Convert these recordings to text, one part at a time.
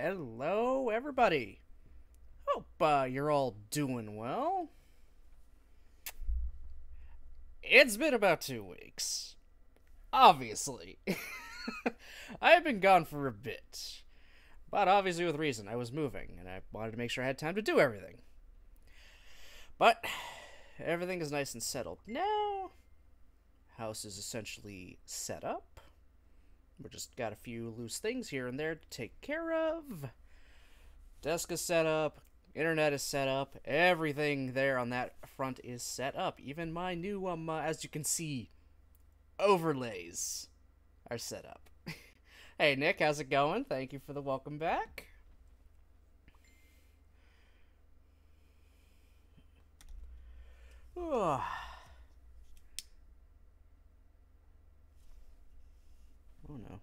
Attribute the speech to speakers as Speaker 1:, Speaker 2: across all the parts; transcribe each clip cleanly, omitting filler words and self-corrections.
Speaker 1: Hello, everybody. Hope you're all doing well. It's been about 2 weeks. Obviously. I have been gone for a bit. But obviously with reason. I was moving, and I wanted to make sure I had time to do everything. But everything is nice and settled now. House is essentially set up. We just got a few loose things here and there to take care of. Desk is set up. Internet is set up. Everything there on that front is set up. Even my new, as you can see, overlays are set up. Hey, Nick, how's it going? Thank you for the welcome back. Oh no.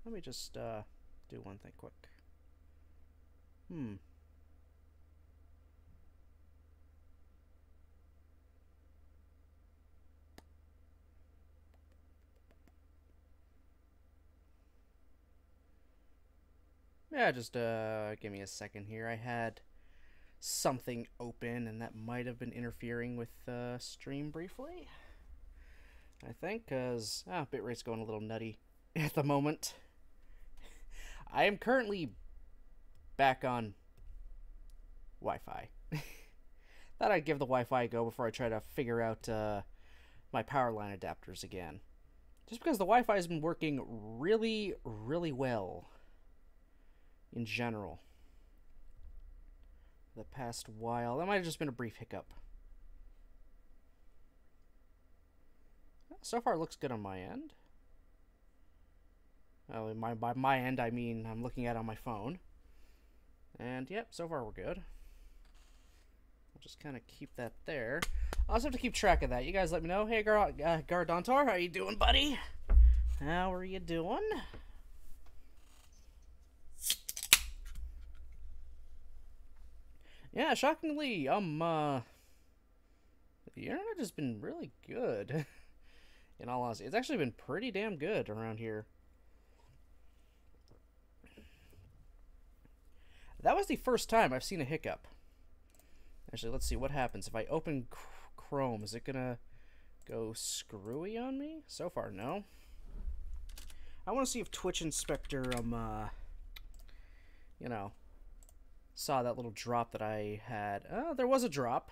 Speaker 1: Let me just do one thing quick. Yeah, just give me a second here. I had something open and that might have been interfering with stream briefly. I think, because bitrate's going a little nutty at the moment. I am currently back on Wi-Fi. Thought I'd give the Wi-Fi a go before I try to figure out my power line adapters again. Just because the Wi-Fi has been working really, really well in general the past while. That might have just been a brief hiccup. So far, it looks good on my end. Well, by my end, I mean I'm looking at it on my phone. And, yep, so far we're good. I'll just kind of keep that there. I'll also have to keep track of that. You guys let me know. Hey, Gardontar, how you doing, buddy? How are you doing? Yeah, shockingly, the internet has been really good. In all honesty, it's actually been pretty damn good around here. That was the first time I've seen a hiccup. Actually, let's see what happens if I open Chrome. Is it gonna go screwy on me? So far, no. I want to see if Twitch Inspector, you know, saw that little drop that I had. Oh, there was a drop.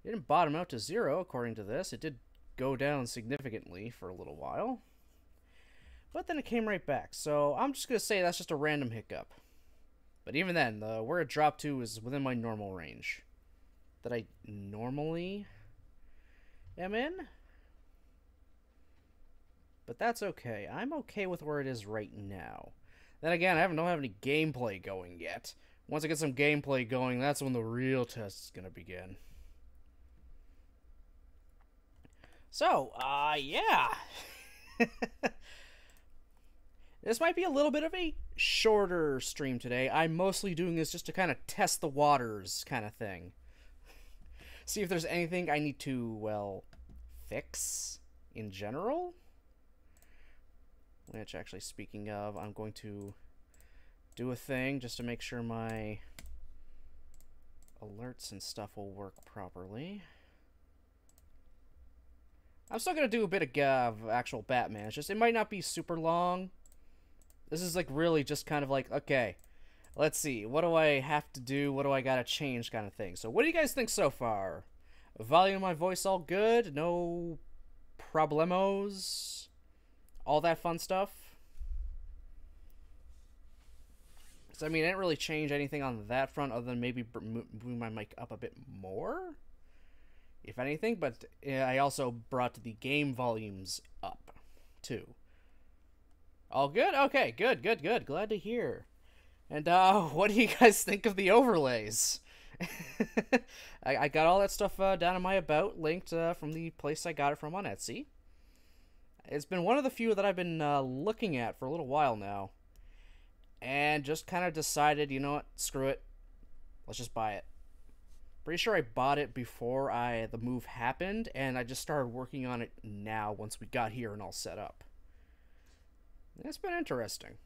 Speaker 1: It didn't bottom out to 0, according to this. It did go down significantly for a little while. But then it came right back. So I'm just going to say that's just a random hiccup. But even then, where it dropped to is within my normal range that I normally am in. But that's okay. I'm okay with where it is right now. Then again, I don't have any gameplay going yet. Once I get some gameplay going, that's when the real test is going to begin. So, yeah. This might be a little bit of a shorter stream today. I'm mostly doing this just to kind of test the waters kind of thing. See if there's anything I need to, well, fix in general. Which, actually, speaking of, I'm going to do a thing just to make sure my alerts and stuff will work properly. I'm still going to do a bit of actual Batman. It's just, it might not be super long. This is like really just kind of like, okay, let's see. What do I have to do? What do I got to change kind of thing. So what do you guys think so far? Volume of my voice all good? No problemos? All that fun stuff? So, I mean, I didn't really change anything on that front other than maybe moving my mic up a bit more, if anything, but I also brought the game volumes up, too. All good? Okay, good. Glad to hear. And, what do you guys think of the overlays? I got all that stuff down in my About, linked from the place I got it from on Etsy. It's been one of the few that I've been looking at for a little while now. And just kind of decided, you know what, screw it. Let's just buy it. Pretty sure I bought it before the move happened, and I just started working on it now once we got here and all set up. It's been interesting.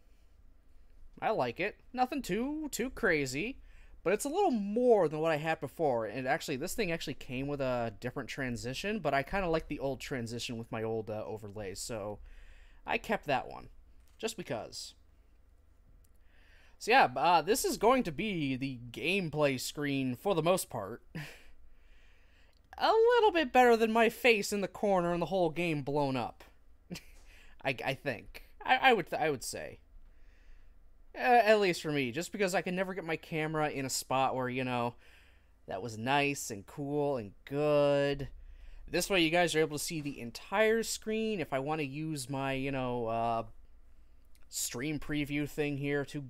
Speaker 1: I like it. Nothing too crazy, but it's a little more than what I had before. And actually, this thing actually came with a different transition, but I kind of like the old transition with my old overlays, so I kept that one, just because. So yeah, this is going to be the gameplay screen for the most part. A little bit better than my face in the corner and the whole game blown up. I think. I would say. At least for me, just because I can never get my camera in a spot where, you know, that was nice and cool and good. This way you guys are able to see the entire screen. If I want to use my, you know, stream preview thing here to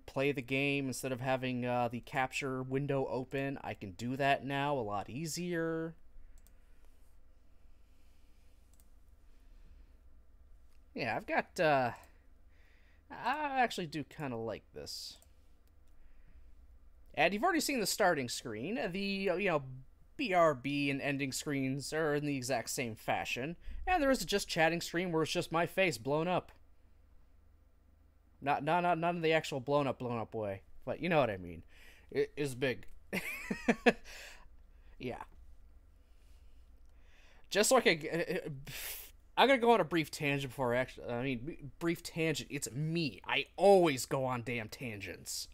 Speaker 1: play the game instead of having the capture window open, I can do that now a lot easier. Yeah, I've got, I actually do kind of like this. And you've already seen the starting screen. The, you know, BRB and ending screens are in the exact same fashion. And there is a just chatting screen where it's just my face blown up. Not in the actual blown up way. But you know what I mean. It is big. Yeah. Just so I could... I'm gonna go on a brief tangent before brief tangent. It's me. I always go on damn tangents.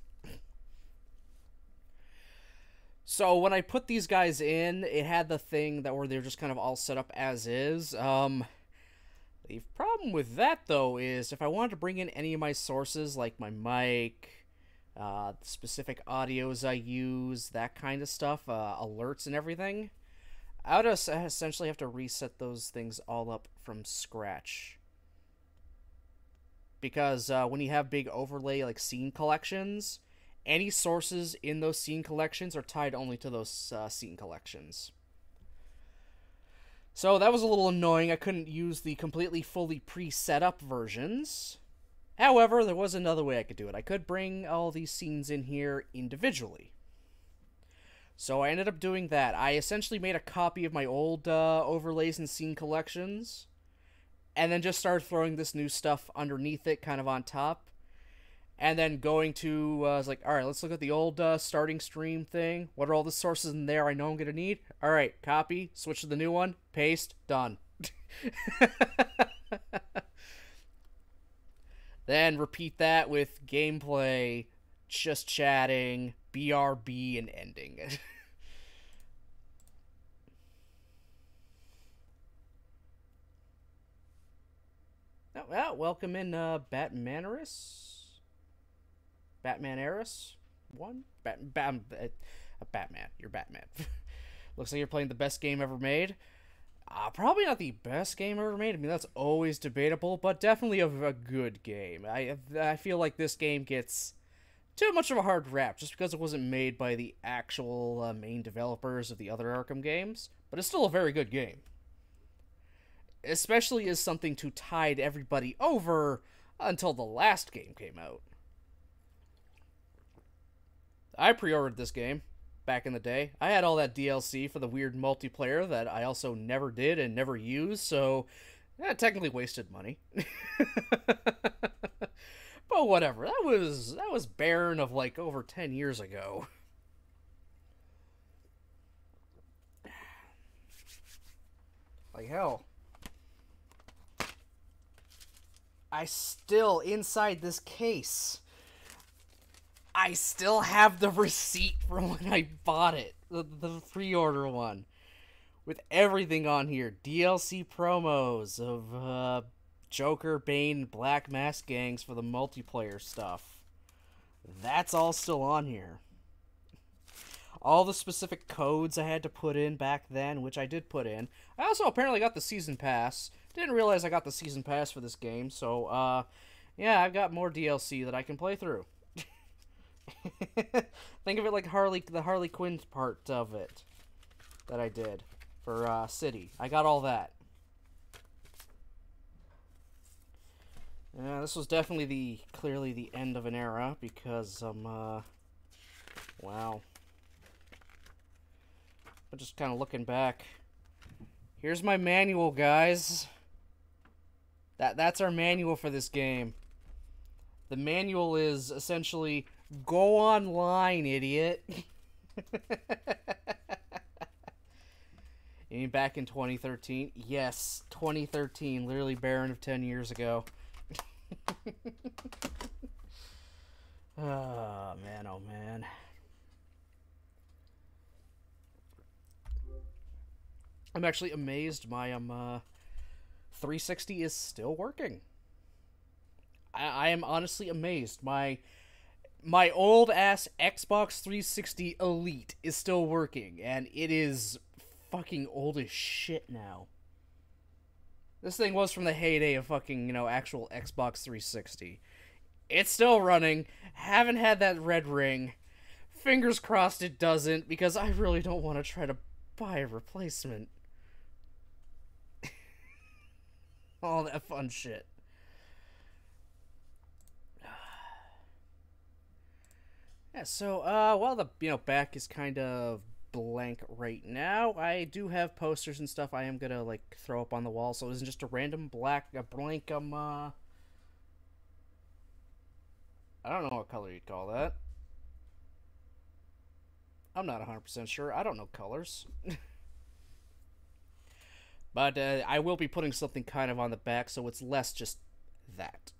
Speaker 1: So when I put these guys in, it had the thing that where they're just kind of all set up as is. The problem with that though is if I wanted to bring in any of my sources like my mic, the specific audios I use, that kind of stuff, alerts and everything, I would essentially have to reset those things all up from scratch. Because when you have big overlay like scene collections, any sources in those scene collections are tied only to those scene collections. So that was a little annoying. I couldn't use the completely fully pre-set up versions. However, there was another way I could do it. I could bring all these scenes in here individually. So I ended up doing that. I essentially made a copy of my old overlays and scene collections, and then just started throwing this new stuff underneath it, kind of on top. And then going to, I was like, alright, let's look at the old starting stream thing. What are all the sources in there I know I'm going to need? Alright, copy, switch to the new one, paste, done. Then repeat that with gameplay, just chatting, BRB, and ending. Oh, well, welcome in Batman Eris 1? Batman. You're Batman. Looks like you're playing the best game ever made. Probably not the best game ever made. I mean, that's always debatable, but definitely a good game. I feel like this game gets too much of a hard rap just because it wasn't made by the actual main developers of the other Arkham games, but it's still a very good game. Especially as something to tide everybody over until the last game came out. I pre-ordered this game back in the day. I had all that DLC for the weird multiplayer that I also never did and never used, so technically wasted money. But whatever. That was barren of like over 10 years ago. Like hell. I still, inside this case, I still have the receipt from when I bought it. The pre-order one. With everything on here. DLC promos of Joker, Bane, Black Mask gangs for the multiplayer stuff. That's all still on here. All the specific codes I had to put in back then, which I did put in. I also apparently got the Season Pass. Didn't realize I got the Season Pass for this game, so, yeah, I've got more DLC that I can play through. Think of it like the Harley Quinn part of it that I did for, City. I got all that. Yeah, this was definitely clearly the end of an era, because, wow. But just kind of looking back. Here's my manual, guys. That's our manual for this game. The manual is essentially, go online, idiot. You mean back in 2013? Yes, 2013, literally barren of 10 years ago. Oh, man, oh, man. I'm actually amazed my 360 is still working. I am honestly amazed. My old ass Xbox 360 Elite is still working, and it is fucking old as shit now. This thing was from the heyday of fucking, you know, actual Xbox 360. It's still running. Haven't had that red ring. Fingers crossed it doesn't, because I really don't want to try to buy a replacement. All that fun shit. Yeah, so, while the, back is kind of blank right now, I do have posters and stuff I am gonna, like, throw up on the wall, so it isn't just a random blank, I don't know what color you'd call that. I'm not 100% sure. I don't know colors. But I will be putting something kind of on the back, so it's less just that.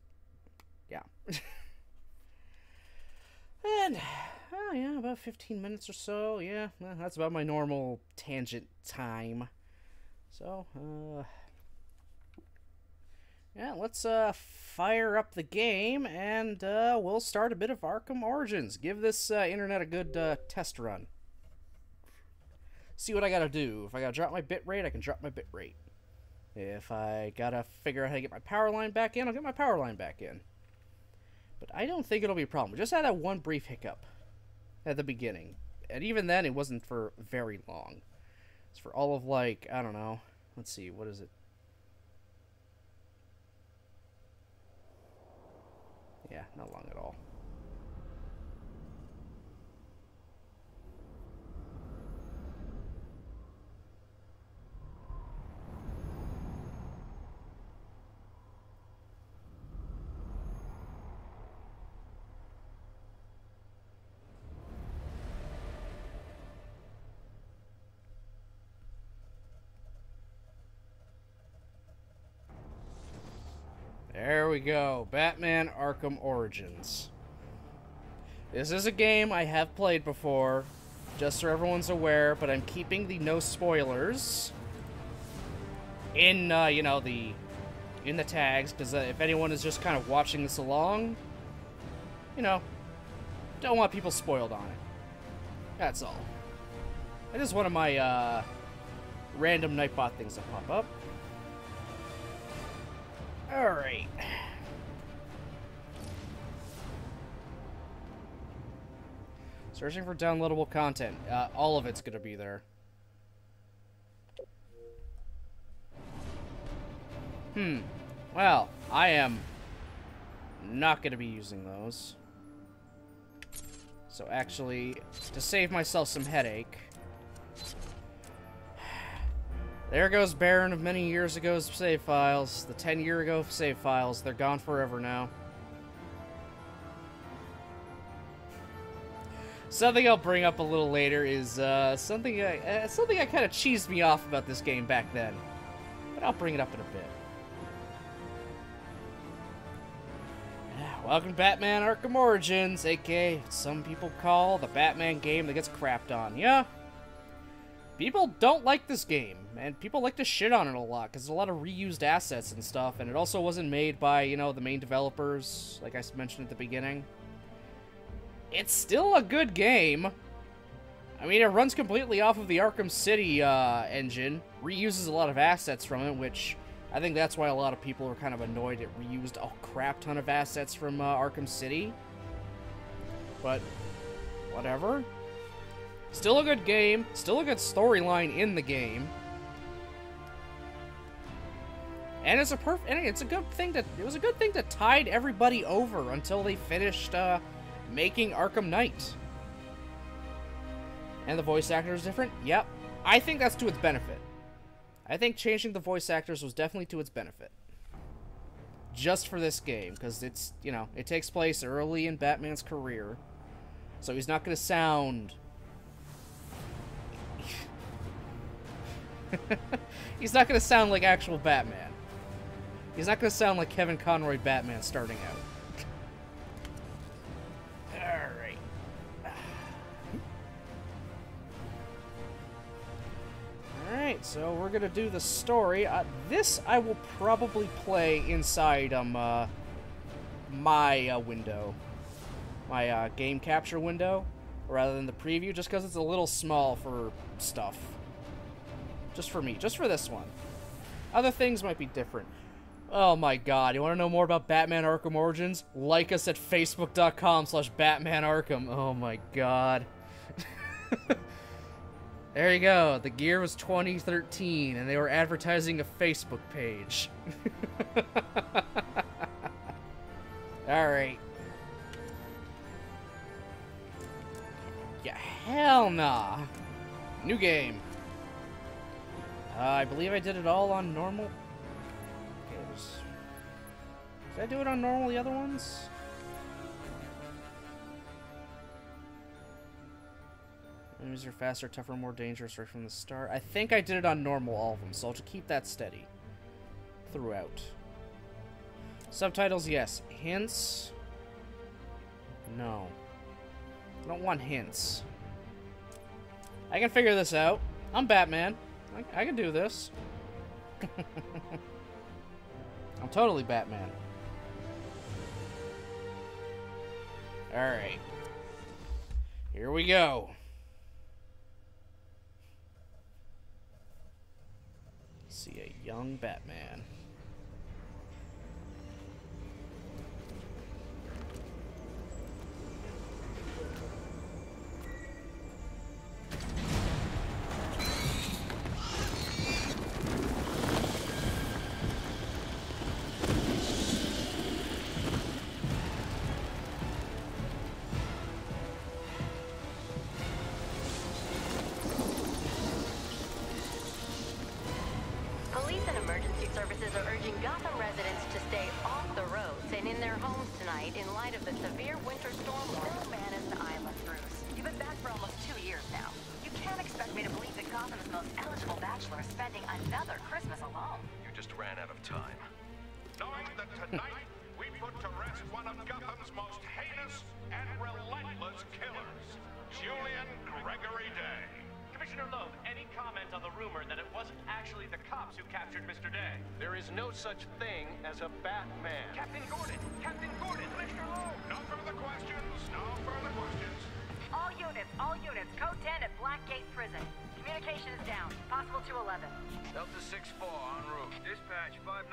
Speaker 1: Yeah. And, oh yeah, about 15 minutes or so. Yeah, that's about my normal tangent time. So, yeah, let's fire up the game, and we'll start a bit of Arkham Origins. Give this internet a good test run. See what I gotta do. If I gotta drop my bitrate, I can drop my bitrate. If I gotta figure out how to get my power line back in, I'll get my power line back in. But I don't think it'll be a problem. We just had that one brief hiccup at the beginning. And even then, it wasn't for very long. It's for all of, like, I don't know. Let's see, what is it? Yeah, not long at all. There we go. Batman Arkham Origins. This is a game I have played before, just so everyone's aware, but I'm keeping the no spoilers in, in the tags, because if anyone is just kind of watching this along, don't want people spoiled on it. That's all. It is one of my, random Nightbot things that pop up. Alright. Searching for downloadable content. All of it's gonna be there. Well, I am not gonna be using those. So actually, to save myself some headache, there goes Baron of many years ago's save files. The 10-year ago save files. They're gone forever now. Something I'll bring up a little later is something that kind of cheesed me off about this game back then. But I'll bring it up in a bit. Welcome to Batman Arkham Origins, aka some people call the Batman game that gets crapped on. Yeah. People don't like this game, and people like to shit on it a lot, because there's a lot of reused assets and stuff, and it also wasn't made by, the main developers, like I mentioned at the beginning. It's still a good game. I mean, it runs completely off of the Arkham City engine, reuses a lot of assets from it, which I think that's why a lot of people are kind of annoyed it reused a crap ton of assets from Arkham City. But, whatever. Still a good game, still a good storyline in the game. And it's a good thing that it was a good thing that tied everybody over until they finished making Arkham Knight. And the voice actor is different? Yep. I think that's to its benefit. I think changing the voice actors was definitely to its benefit. just for this game, because it's, you know, it takes place early in Batman's career. So he's not going to sound... he's not going to sound like actual Batman. He's not going to sound like Kevin Conroy Batman starting out. Alright. Alright, so we're going to do the story. This I will probably play inside my window. My game capture window, rather than the preview, just because it's a little small for stuff. Just for me. Just for this one. Other things might be different. Oh my god, you want to know more about Batman Arkham Origins? Like us at facebook.com/BatmanArkham. Oh my god. There you go. The year was 2013, and they were advertising a Facebook page. Alright. Yeah, hell nah. New game. I believe I did it all on normal. Okay, did I do it on normal, the other ones? Enemies are faster, tougher, more dangerous right from the start. I think I did it on normal, all of them, so I'll just keep that steady throughout. Subtitles, yes. Hints? No. I don't want hints. I can figure this out. I'm Batman. I can do this. I'm totally Batman. Alright. Here we go. See a young Batman.
Speaker 2: Police and emergency services are urging Gotham residents to stay off the roads and in their homes tonight in light of the severe winter storm.
Speaker 3: Man is an island, Bruce. You've been back for almost 2 years now. You can't expect me to believe that Gotham's most eligible bachelor is spending another Christmas alone.
Speaker 4: You just ran out of time.
Speaker 5: Knowing that tonight we put to rest one of Gotham's most heinous and relentless killers, Julian Gregory Day.
Speaker 6: Commissioner Loeb, any comment on the rumor that it wasn't actually the cops who captured Mr. Day?
Speaker 4: There is no such thing as a Batman.
Speaker 6: Captain Gordon! Captain Gordon! Commissioner Loeb!
Speaker 5: No further questions. No further questions.
Speaker 3: All units, code 10 at Blackgate Prison. Communication is down. Possible to 11.
Speaker 4: Delta 6-4 en route.
Speaker 7: Dispatch 5-9.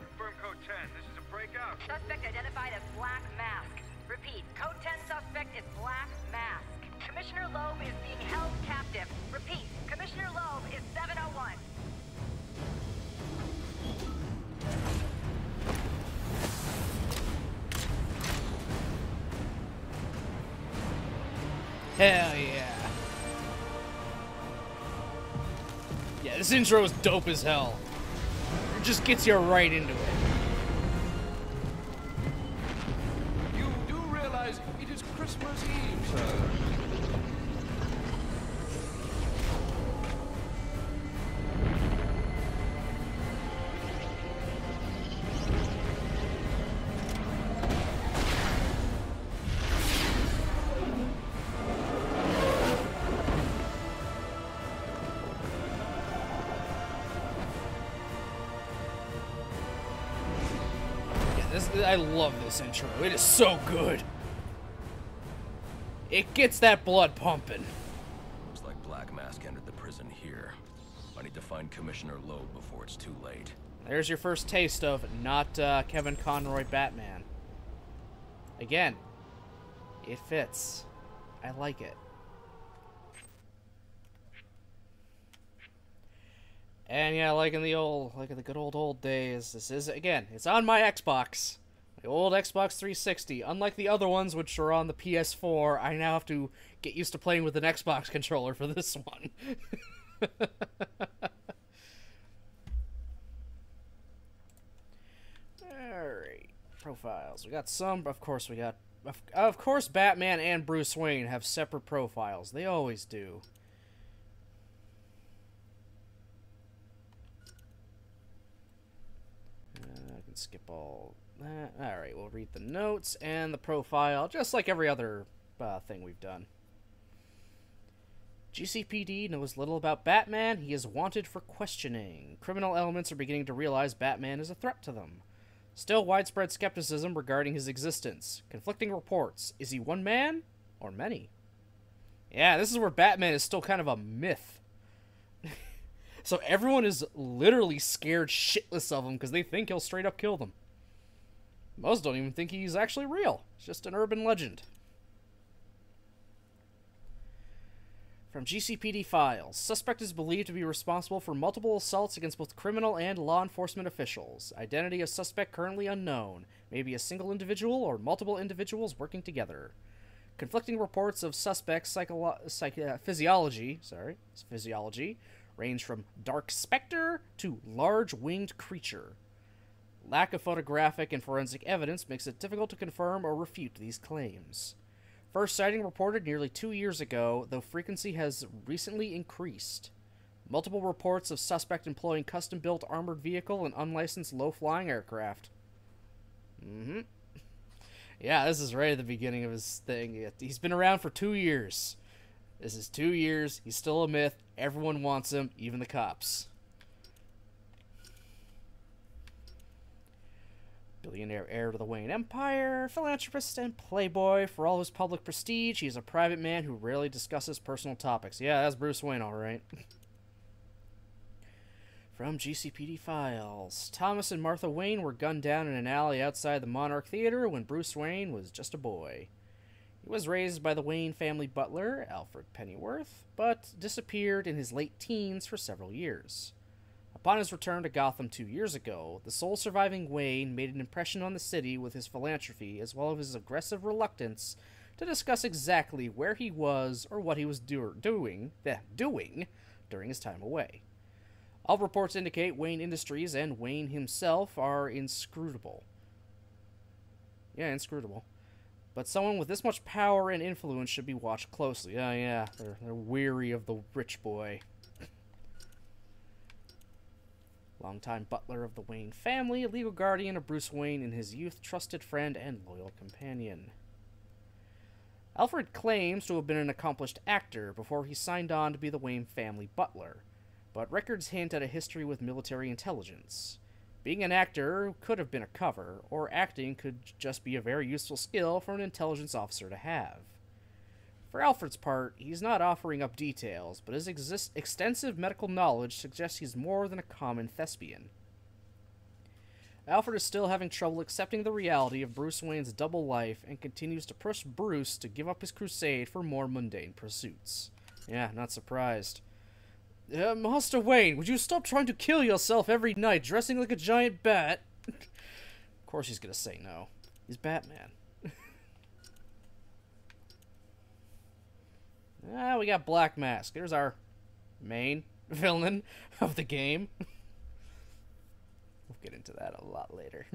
Speaker 7: Confirm code 10. This is a breakout.
Speaker 3: Suspect identified as Black Mask. Repeat, code 10 suspect is Black Mask. Commissioner Loeb is being held captive. Repeat, Commissioner Loeb is 701.
Speaker 1: Hell yeah. Yeah, this intro is dope as hell. It just gets you right into it.
Speaker 4: You do realize it is Christmas Eve, sir.
Speaker 1: I love this intro. It is so good. It gets that blood pumping.
Speaker 4: Looks like Black Mask entered the prison here. I need to find Commissioner Loeb before it's too late.
Speaker 1: There's your first taste of not Kevin Conroy Batman. Again, it fits. I like it. And yeah, like in the good old days, this is, again, it's on my Xbox. The old Xbox 360. Unlike the other ones, which are on the PS4, I now have to get used to playing with an Xbox controller for this one. Alright. Profiles. We got some. Of course, we got. Of course, Batman and Bruce Wayne have separate profiles. They always do. I can skip all that. Alright, we'll read the notes and the profile, just like every other thing we've done. GCPD knows little about Batman. He is wanted for questioning. Criminal elements are beginning to realize Batman is a threat to them. Still widespread skepticism regarding his existence. Conflicting reports. Is he one man or many? Yeah, this is where Batman is still kind of a myth. So everyone is literally scared shitless of him because they think he'll straight up kill them. Most don't even think he's actually real. It's just an urban legend. From GCPD files, suspect is believed to be responsible for multiple assaults against both criminal and law enforcement officials. Identity of suspect currently unknown. Maybe a single individual or multiple individuals working together. Conflicting reports of suspect's physiology range from dark specter to large winged creature. Lack of photographic and forensic evidence makes it difficult to confirm or refute these claims. First sighting reported nearly 2 years ago, though frequency has recently increased. Multiple reports of suspect employing custom-built armored vehicle and unlicensed low-flying aircraft. Yeah, this is right at the beginning of his thing. He's been around for 2 years. This is 2 years. He's still a myth. Everyone wants him, even the cops. Billionaire heir to the Wayne Empire, philanthropist and playboy. For all his public prestige, he is a private man who rarely discusses personal topics. Yeah, that's Bruce Wayne, all right. From GCPD files, Thomas and Martha Wayne were gunned down in an alley outside the Monarch Theater when Bruce Wayne was just a boy. He was raised by the Wayne family butler, Alfred Pennyworth, but disappeared in his late teens for several years. Upon his return to Gotham 2 years ago, the sole surviving Wayne made an impression on the city with his philanthropy as well as his aggressive reluctance to discuss exactly where he was or what he was doing during his time away. All reports indicate Wayne Industries and Wayne himself are inscrutable. Yeah, inscrutable. But someone with this much power and influence should be watched closely. Oh yeah, they're weary of the rich boy. Longtime butler of the Wayne family, legal guardian of Bruce Wayne in his youth, trusted friend and loyal companion. Alfred claims to have been an accomplished actor before he signed on to be the Wayne family butler, but records hint at a history with military intelligence. Being an actor could have been a cover, or acting could just be a very useful skill for an intelligence officer to have. For Alfred's part, he's not offering up details, but his extensive medical knowledge suggests he's more than a common thespian. Alfred is still having trouble accepting the reality of Bruce Wayne's double life and continues to push Bruce to give up his crusade for more mundane pursuits. Yeah, not surprised. Master Wayne, would you stop trying to kill yourself every night dressing like a giant bat? Of course he's gonna say no. He's Batman. We got Black Mask. There's our main villain of the game. We'll get into that a lot later.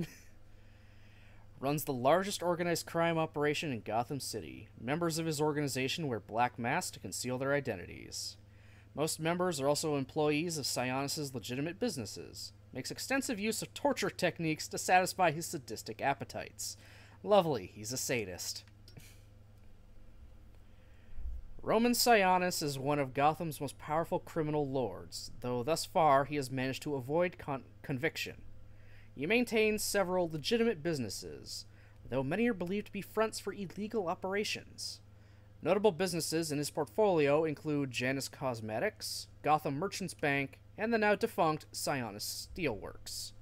Speaker 1: Runs the largest organized crime operation in Gotham City. Members of his organization wear black masks to conceal their identities. Most members are also employees of Sionis' legitimate businesses. Makes extensive use of torture techniques to satisfy his sadistic appetites. Lovely, he's a sadist. Roman Sionis is one of Gotham's most powerful criminal lords, though thus far he has managed to avoid conviction. He maintains several legitimate businesses, though many are believed to be fronts for illegal operations. Notable businesses in his portfolio include Janus Cosmetics, Gotham Merchants Bank, and the now defunct Sionis Steelworks.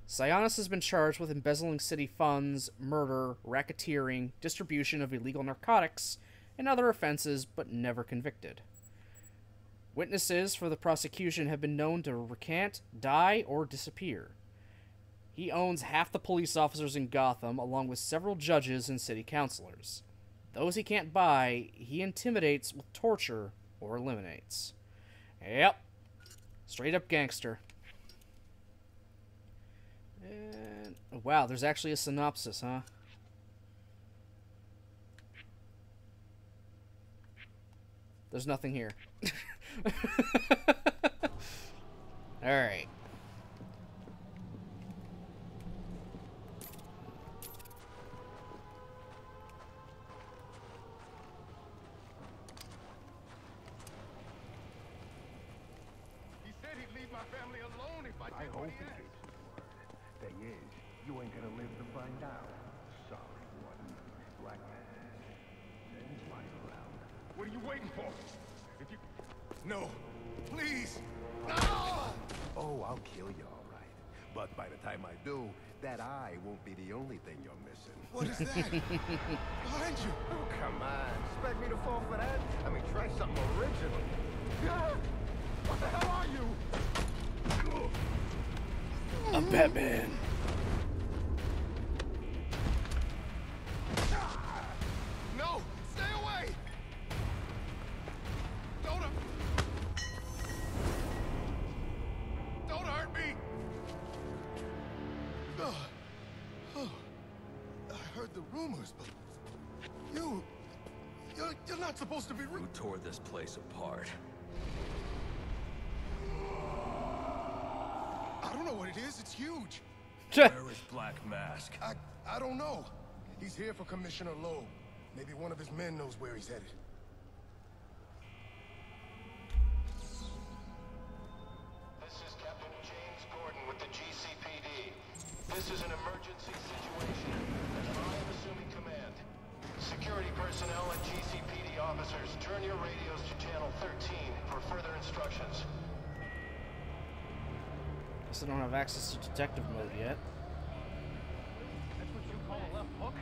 Speaker 1: Sionis has been charged with embezzling city funds, murder, racketeering, distribution of illegal narcotics, and other offenses, but never convicted. Witnesses for the prosecution have been known to recant, die, or disappear. He owns half the police officers in Gotham, along with several judges and city councilors. Those he can't buy, he intimidates with torture or eliminates. Yep. Straight up gangster. And Oh, wow, there's actually a synopsis, huh? There's nothing here. Alright.
Speaker 5: He said he'd leave my family alone if I
Speaker 8: I
Speaker 5: did
Speaker 8: hope
Speaker 5: what
Speaker 8: he
Speaker 5: he asked.
Speaker 8: keeps his word. Thing is, you ain't gonna live to find out. Sorry, one black man. Sends light around.
Speaker 5: What are you waiting for? If you... No. Please. No!
Speaker 8: Oh, I'll kill you all right. But by the time I do, that eye won't be the only thing you're missing.
Speaker 5: What is that? Behind you.
Speaker 8: Oh, come on. Expect me to fall for that? I mean, try something original. Ah! What the hell are you?
Speaker 1: A Batman.
Speaker 5: No! Stay away! Don't hurt me! Oh, I heard the rumors, but you're not supposed to be.
Speaker 4: Who tore this place apart?
Speaker 5: I don't know what it is. It's huge.
Speaker 4: Where is Black Mask?
Speaker 5: I don't know. He's here for Commissioner Loeb. Maybe one of his men knows where he's headed.
Speaker 9: This is Captain James Gordon with the GCPD. This is an emergency situation, and I am assuming command. Security personnel and GCPD officers, turn your radios to channel 13 for further instructions.
Speaker 1: Guess I don't have access to detective mode yet.
Speaker 7: That's what you call a left hook?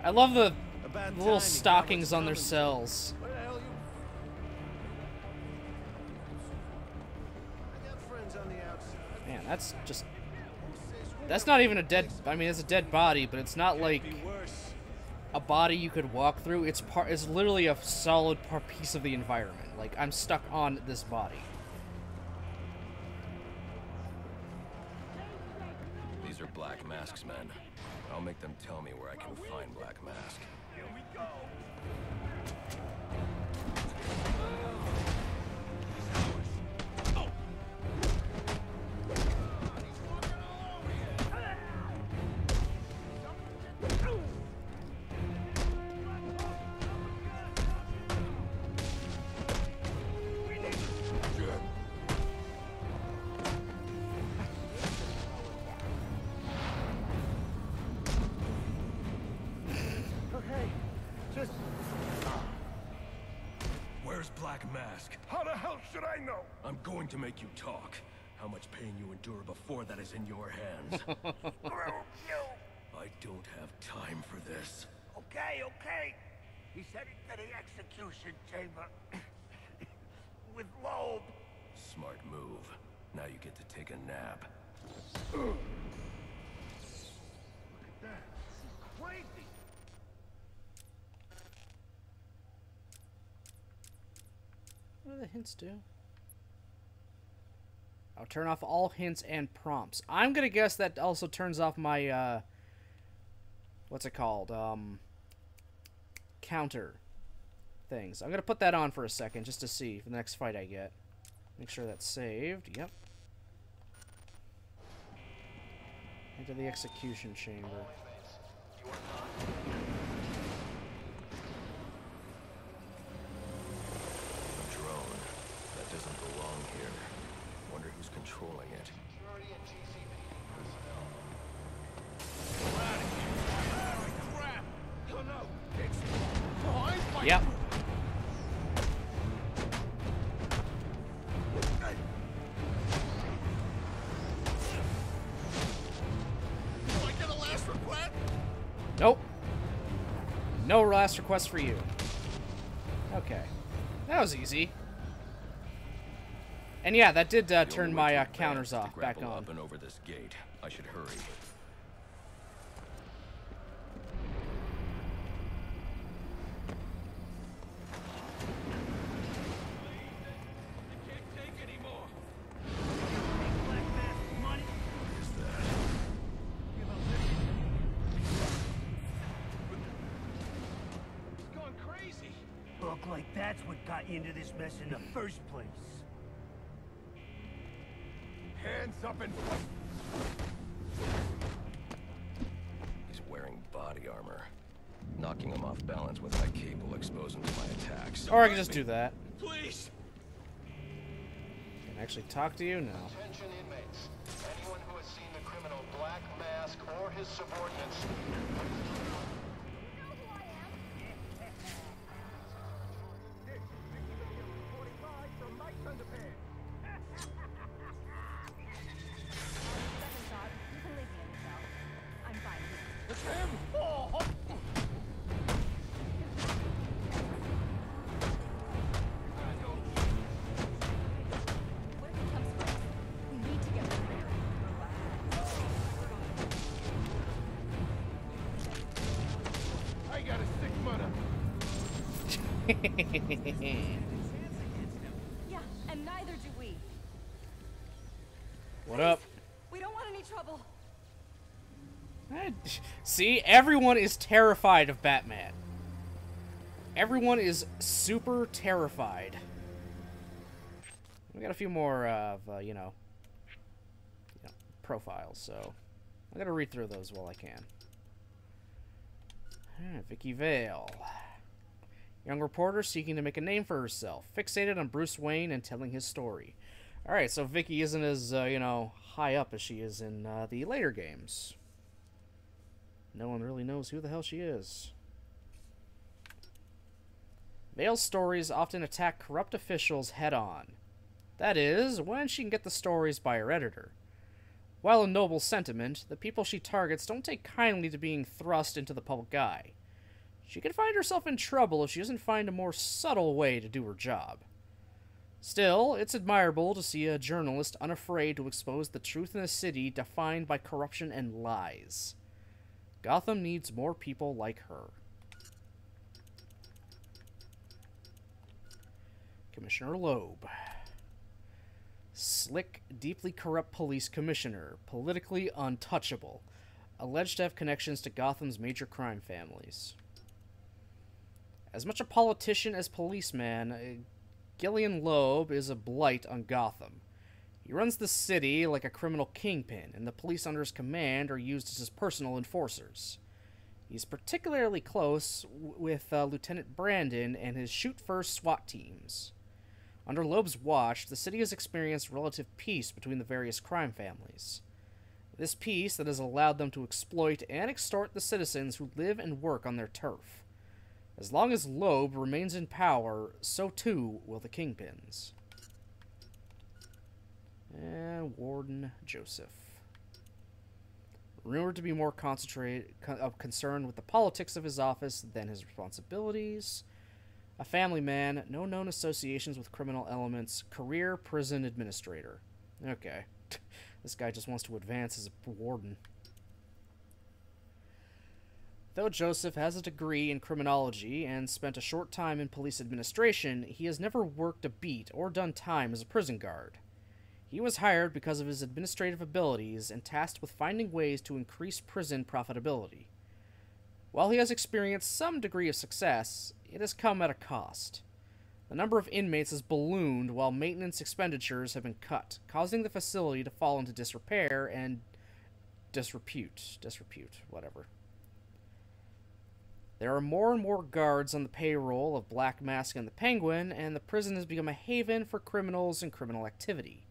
Speaker 1: I love the
Speaker 8: About
Speaker 1: little
Speaker 8: time you
Speaker 1: stockings
Speaker 8: got
Speaker 1: on their
Speaker 8: what's
Speaker 1: cells.
Speaker 8: Where the hell you? I got friends on the outside.
Speaker 1: Man, that's just... That's not even a dead... I mean, it's a dead body, but it's not like a body you could walk through. It's literally a solid piece of the environment. Like, I'm stuck on this body.
Speaker 4: These are Black Mask's men. I'll make them tell me where I can find Black Mask.
Speaker 7: Here we go.
Speaker 8: Okay, just
Speaker 4: Where's Black Mask?
Speaker 5: How the hell should I know?
Speaker 4: I'm going to make you talk. How much pain you endure before that is in your hands. I don't have time for this.
Speaker 7: Okay. He said it to the execution chamber. With Loeb.
Speaker 4: Smart move. Now you get to take a nap.
Speaker 7: Crazy.
Speaker 1: What do the hints do? I'll turn off all hints and prompts. I'm gonna guess that also turns off my, what's it called? Counter things. I'm gonna put that on for a second just to see for the next fight I get. Make sure that's saved. Yep. Into the execution chamber.
Speaker 4: A drone. That doesn't belong here. Wonder who's controlling it.
Speaker 1: Yep.
Speaker 5: Do I get a last request?
Speaker 1: Nope. No last request for you. Okay. That was easy. And yeah, that did
Speaker 4: The
Speaker 1: turn
Speaker 4: only way
Speaker 1: my
Speaker 4: to advance
Speaker 1: counters
Speaker 4: is to
Speaker 1: off, back
Speaker 4: grapple
Speaker 1: on.
Speaker 4: up and over this gate. I should hurry.
Speaker 7: That's what got you into this mess in the first place.
Speaker 8: Hands up and...
Speaker 4: He's wearing body armor. Knocking him off balance with my cable exposed him to my attacks.
Speaker 1: Or I can just do that.
Speaker 4: Please!
Speaker 1: Can I actually talk to you? No.
Speaker 9: Attention inmates. Anyone who has seen the criminal Black Mask or his subordinates.
Speaker 8: I got a sick mother.
Speaker 3: Yeah, and neither do we.
Speaker 1: What up?
Speaker 3: We don't want any trouble.
Speaker 1: See, everyone is terrified of Batman. Everyone is super terrified. We got a few more of, you know, profiles, so I gotta read through those while I can. Vicky Vale. Young reporter seeking to make a name for herself, fixated on Bruce Wayne and telling his story. Alright, so Vicky isn't as, you know, high up as she is in the later games. No one really knows who the hell she is. Vale's stories often attack corrupt officials head-on. That is, when she can get the stories by her editor. While a noble sentiment, the people she targets don't take kindly to being thrust into the public eye. She can find herself in trouble if she doesn't find a more subtle way to do her job. Still, it's admirable to see a journalist unafraid to expose the truth in a city defined by corruption and lies. Gotham needs more people like her. Commissioner Loeb. Slick, deeply corrupt police commissioner, politically untouchable, alleged to have connections to Gotham's major crime families. As much a politician as policeman, Gillian Loeb is a blight on Gotham. He runs the city like a criminal kingpin, and the police under his command are used as his personal enforcers. He's particularly close with Lieutenant Brandon and his shoot-first SWAT teams. Under Loeb's watch, the city has experienced relative peace between the various crime families. This peace that has allowed them to exploit and extort the citizens who live and work on their turf. As long as Loeb remains in power, so too will the kingpins. And Warden Joseph. Rumored to be more concerned with the politics of his office than his responsibilities. A family man, no known associations with criminal elements, career prison administrator. Okay. This guy just wants to advance as a warden. Though Joseph has a degree in criminology and spent a short time in police administration, he has never worked a beat or done time as a prison guard. He was hired because of his administrative abilities and tasked with finding ways to increase prison profitability. While he has experienced some degree of success, it has come at a cost. The number of inmates has ballooned while maintenance expenditures have been cut, causing the facility to fall into disrepair and disrepute, whatever. There are more and more guards on the payroll of Black Mask and the Penguin, and the prison has become a haven for criminals and criminal activity.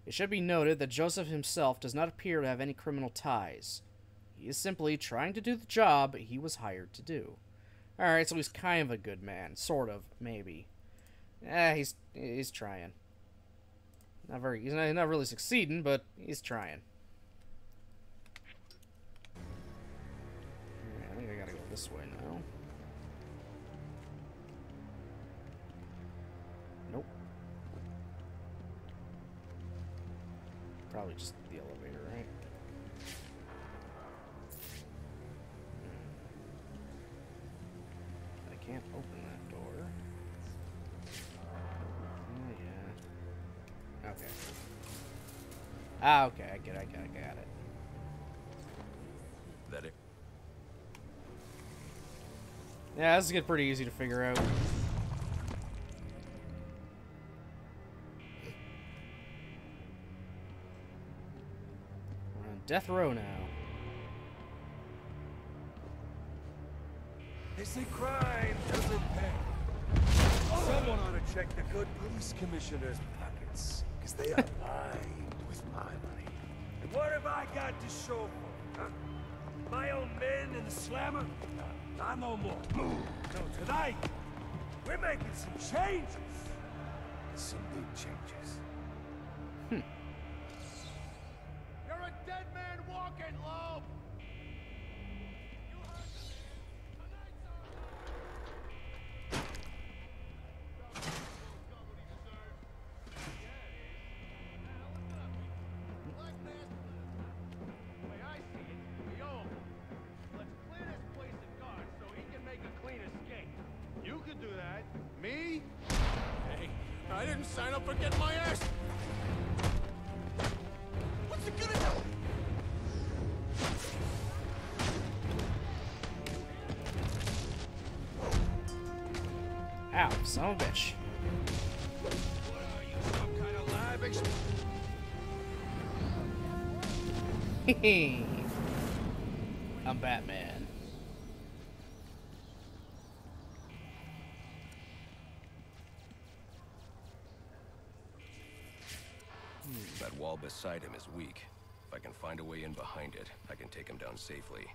Speaker 1: It should be noted that Joseph himself does not appear to have any criminal ties. He is simply trying to do the job he was hired to do. Alright, so he's kind of a good man. Sort of, maybe. He's trying. He's not really succeeding, but he's trying. Alright, I think I gotta go this way now. Nope. Probably just the elevator, right? I can't open that door. Oh, yeah. Okay. Ah, okay, I got it.
Speaker 4: That it?
Speaker 1: Yeah, this is getting pretty easy to figure out. death row now.
Speaker 10: They say crime doesn't pay. Someone ought to check the good police commissioner's pockets, because they are lined with my money. And what have I got to show for it, huh? My own men in the slammer? Not no more. So tonight, we're making some changes. Some big changes.
Speaker 7: You're a dead man walking, Loeb!
Speaker 5: Me? Hey, I didn't sign up for getting my ass. What's it gonna do?
Speaker 1: Ow, son of a bitch.
Speaker 10: What are you, some kind of live
Speaker 1: I'm Batman.
Speaker 4: That wall beside him is weak. If I can find a way in behind it, I can take him down safely.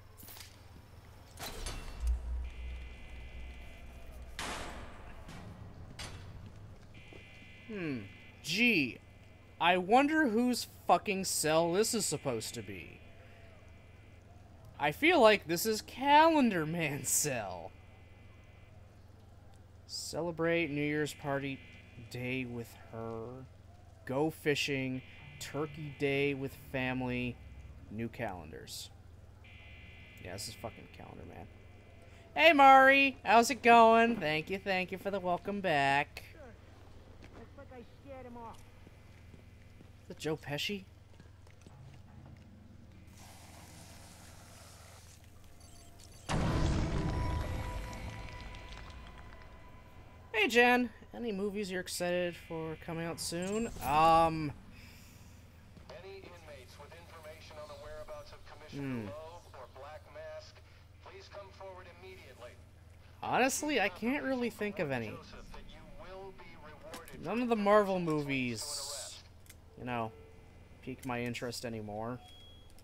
Speaker 1: Gee, I wonder whose fucking cell this is supposed to be. I feel like this is Calendar Man's cell. Celebrate New Year's party day with her. Go fishing. Turkey day with family. New calendars. Yeah, this is fucking Calendar Man. Hey, Mari. How's it going? Thank you for the welcome back.
Speaker 7: Looks like I scared him off.
Speaker 1: Is that Joe Pesci? Hey, Jen. Any movies you're excited for coming out soon?
Speaker 9: Any inmates with information on the whereabouts of Commissioner Loeb or Black Mask, please come forward immediately.
Speaker 1: Honestly, I can't really think of any.
Speaker 9: Joseph, that you will be rewarded.
Speaker 1: None of the Marvel movies, you know, pique my interest anymore.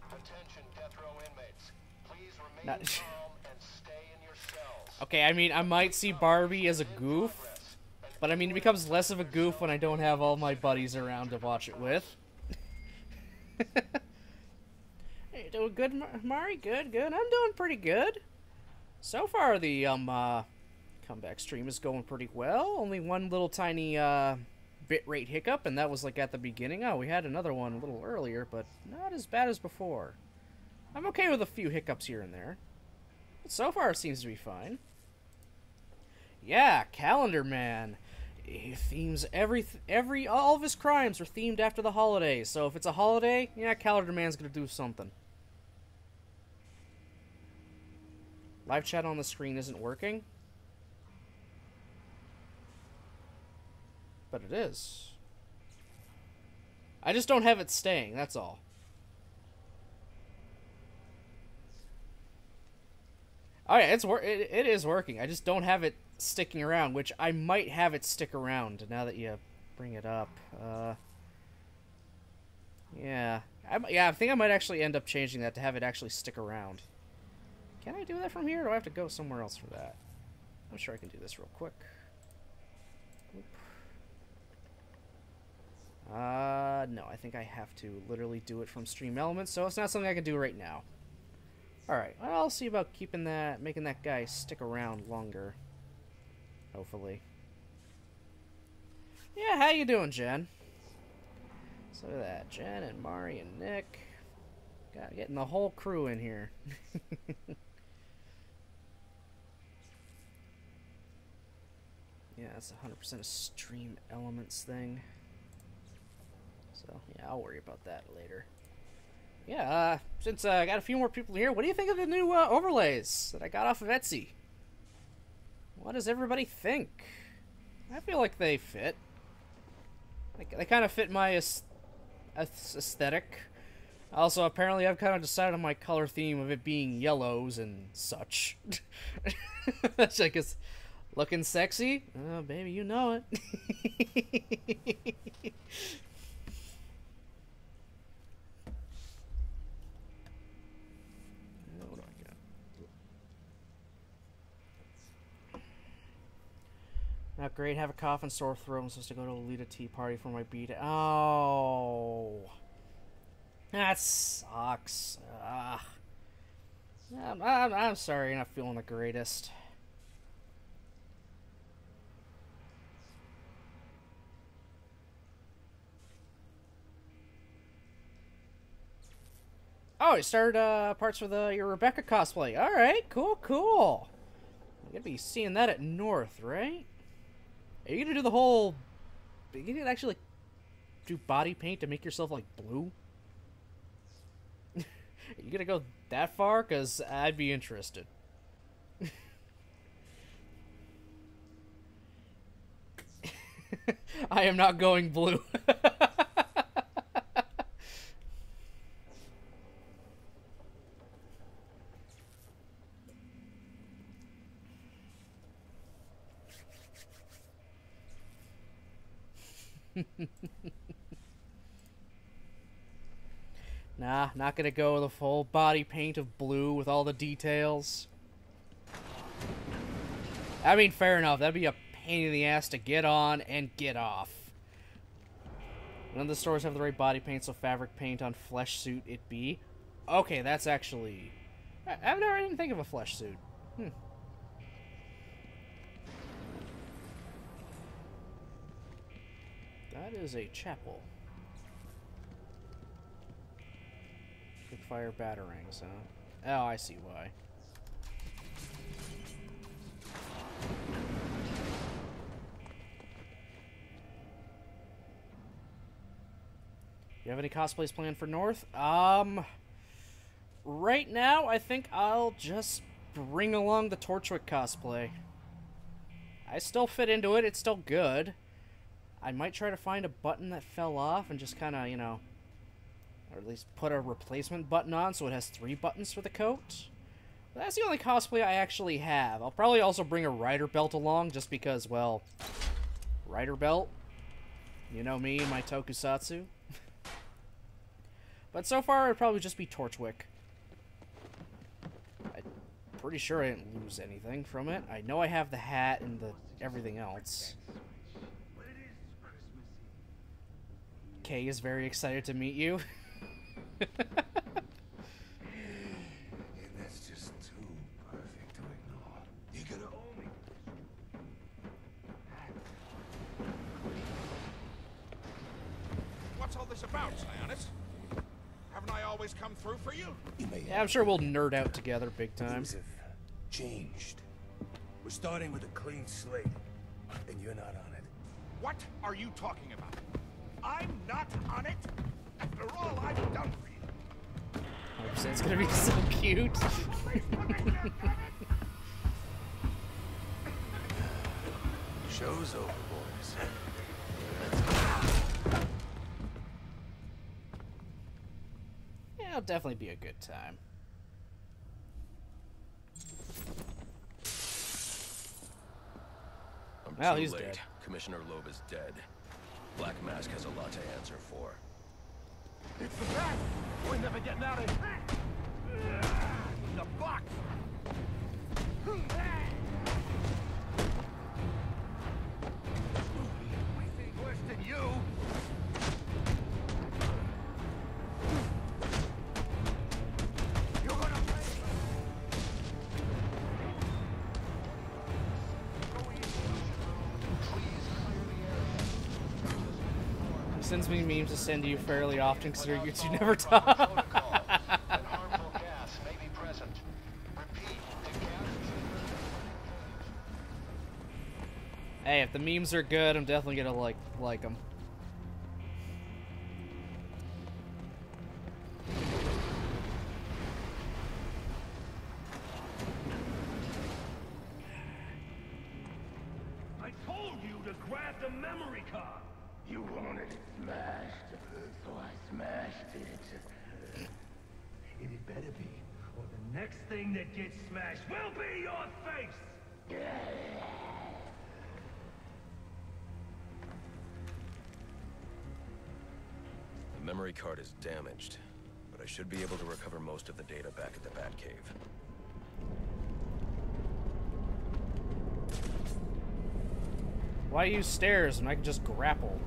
Speaker 9: Attention, death row inmates. Please remain
Speaker 1: Not-
Speaker 9: calm and stay in your cells.
Speaker 1: Okay, I mean, I might see Barbie as a goof, but I mean, it becomes less of a goof when I don't have all my buddies around to watch it with. Hey, you doing good, Mari? Good. I'm doing pretty good. So far, the comeback stream is going pretty well. Only one little tiny bitrate hiccup, and that was like at the beginning. Oh, we had another one a little earlier, but not as bad as before. I'm okay with a few hiccups here and there. But so far, it seems to be fine. Yeah, Calendar Man. He themes all of his crimes are themed after the holidays. So if it's a holiday, yeah, Calendar Man's gonna do something. Live chat on the screen isn't working. But it is. I just don't have it staying, that's all. Oh yeah, it is working. I just don't have it sticking around, which I might have it stick around now that you bring it up. Yeah. I think I might actually end up changing that to have it actually stick around. Can I do that from here, or do I have to go somewhere else for that? I'm sure I can do this real quick. Oop. No, I think I have to literally do it from Stream Elements, so it's not something I can do right now. Alright, well, I'll see about keeping that, making that guy stick around longer. Hopefully. Yeah, how you doing, Jen? So look at that, Jen and Mari and Nick. Getting the whole crew in here. Yeah, that's 100% a Stream Elements thing. So, yeah, I'll worry about that later. Yeah, since I got a few more people here, what do you think of the new overlays that I got off of Etsy? What does everybody think? I feel like they fit. They kind of fit my aesthetic. Also, apparently I've kind of decided on my color theme of it being yellows and such. That's like it's looking sexy. Oh, baby, you know it. What do I got? Not great. Have a cough and sore throat. I'm supposed to go to lead a tea party for my beat. Oh. That sucks. I'm sorry, you're not feeling the greatest. Oh, you started parts for your Rebecca cosplay. All right, cool, cool. You're gonna be seeing that at North, right? Are you gonna do the whole? Are you gonna actually do body paint to make yourself like blue? Are you gonna go that far? Cause I'd be interested. I am not going blue. Nah, not gonna go the full body paint of blue with all the details. I mean, fair enough. That'd be a pain in the ass to get on and get off. None of the stores have the right body paint, so fabric paint on flesh suit it be. Okay, that's actually... I've never even think of a flesh suit. That is a chapel. Quick fire batarangs, huh? Oh, I see why. You have any cosplays planned for North? Right now, I think I'll just bring along the Torchwick cosplay. I still fit into it. It's still good. I might try to find a button that fell off and just kind of, you know, or at least put a replacement button on so it has 3 buttons for the coat. But that's the only cosplay I actually have. I'll probably also bring a rider belt along just because, well, rider belt. You know me and my tokusatsu. But so far, it'd probably just be Torchwick. I'm pretty sure I didn't lose anything from it. I know I have the hat and the everything else. Kay is very excited to meet you.
Speaker 10: And that's just too perfect to ignore. You're gonna owe me.
Speaker 5: What's all this about, Sionis? Haven't I always come through for you?
Speaker 1: Yeah, I'm sure we'll nerd out together big time.
Speaker 10: Things have changed. We're starting with a clean slate, and you're not on it.
Speaker 5: What are you talking about? I'm not on it? After all I've done for you.
Speaker 1: 100%, it's gonna be so cute.
Speaker 10: Show's over, boys.
Speaker 1: Yeah, it'll definitely be a good time. Well,
Speaker 4: Too
Speaker 1: he's
Speaker 4: late.
Speaker 1: dead.
Speaker 4: Commissioner Loeb is dead. Black Mask has a lot to answer for.
Speaker 7: It's the bat! We're never getting out of here! The box! We think worse than you! You're gonna pay!
Speaker 1: He sends me memes to send to you fairly often because you two never talk.
Speaker 9: And harmful gas may be present. Repeat, the gas
Speaker 1: Hey, if the memes are good, I'm definitely gonna like them.
Speaker 10: I told you to grab the memory card.
Speaker 7: You wanted it smashed, so I smashed it.
Speaker 10: It had better be, or the next thing that gets smashed will be your face!
Speaker 4: The memory card is damaged, but I should be able to recover most of the data back at the Batcave.
Speaker 1: Why use stairs when I can just grapple?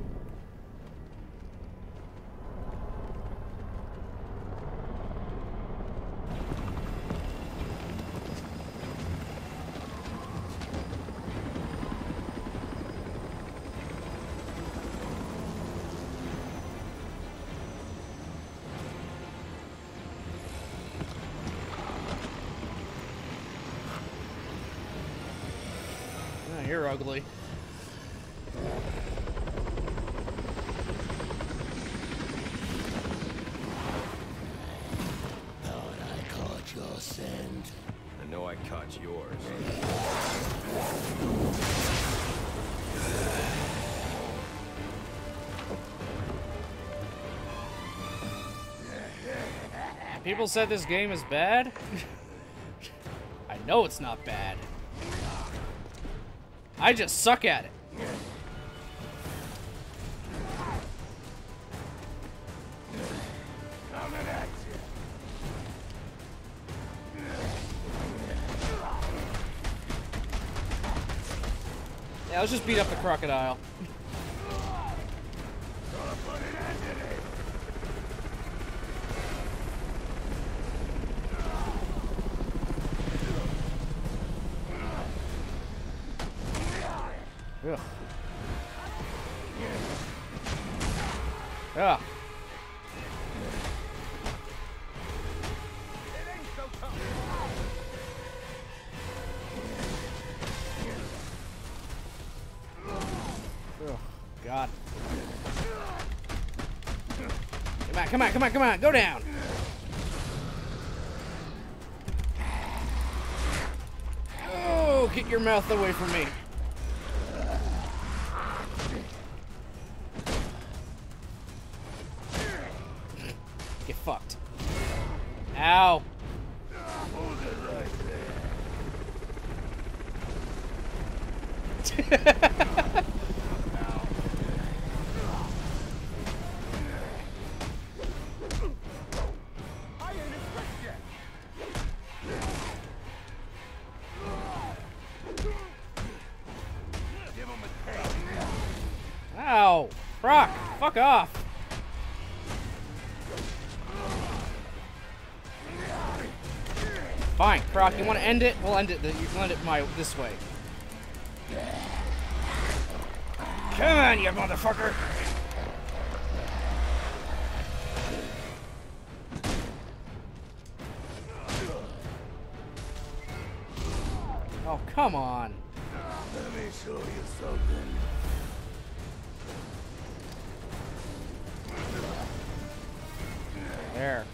Speaker 1: Oh, you're ugly.
Speaker 4: I know I caught yours.
Speaker 1: People said this game is bad. I know it's not bad. I just suck at it. Yeah, let's just beat up the crocodile. Ugh. Ugh. Oh, God. Come on, come on, come on, go down. Oh, get your mouth away from me. Get fucked. Ow. Ow! Brock, fuck off! Fine, Brock, you want to end it? We'll end it. You can end it this way. Come on, you motherfucker! Oh, come on.
Speaker 10: Let me show you something.
Speaker 1: There.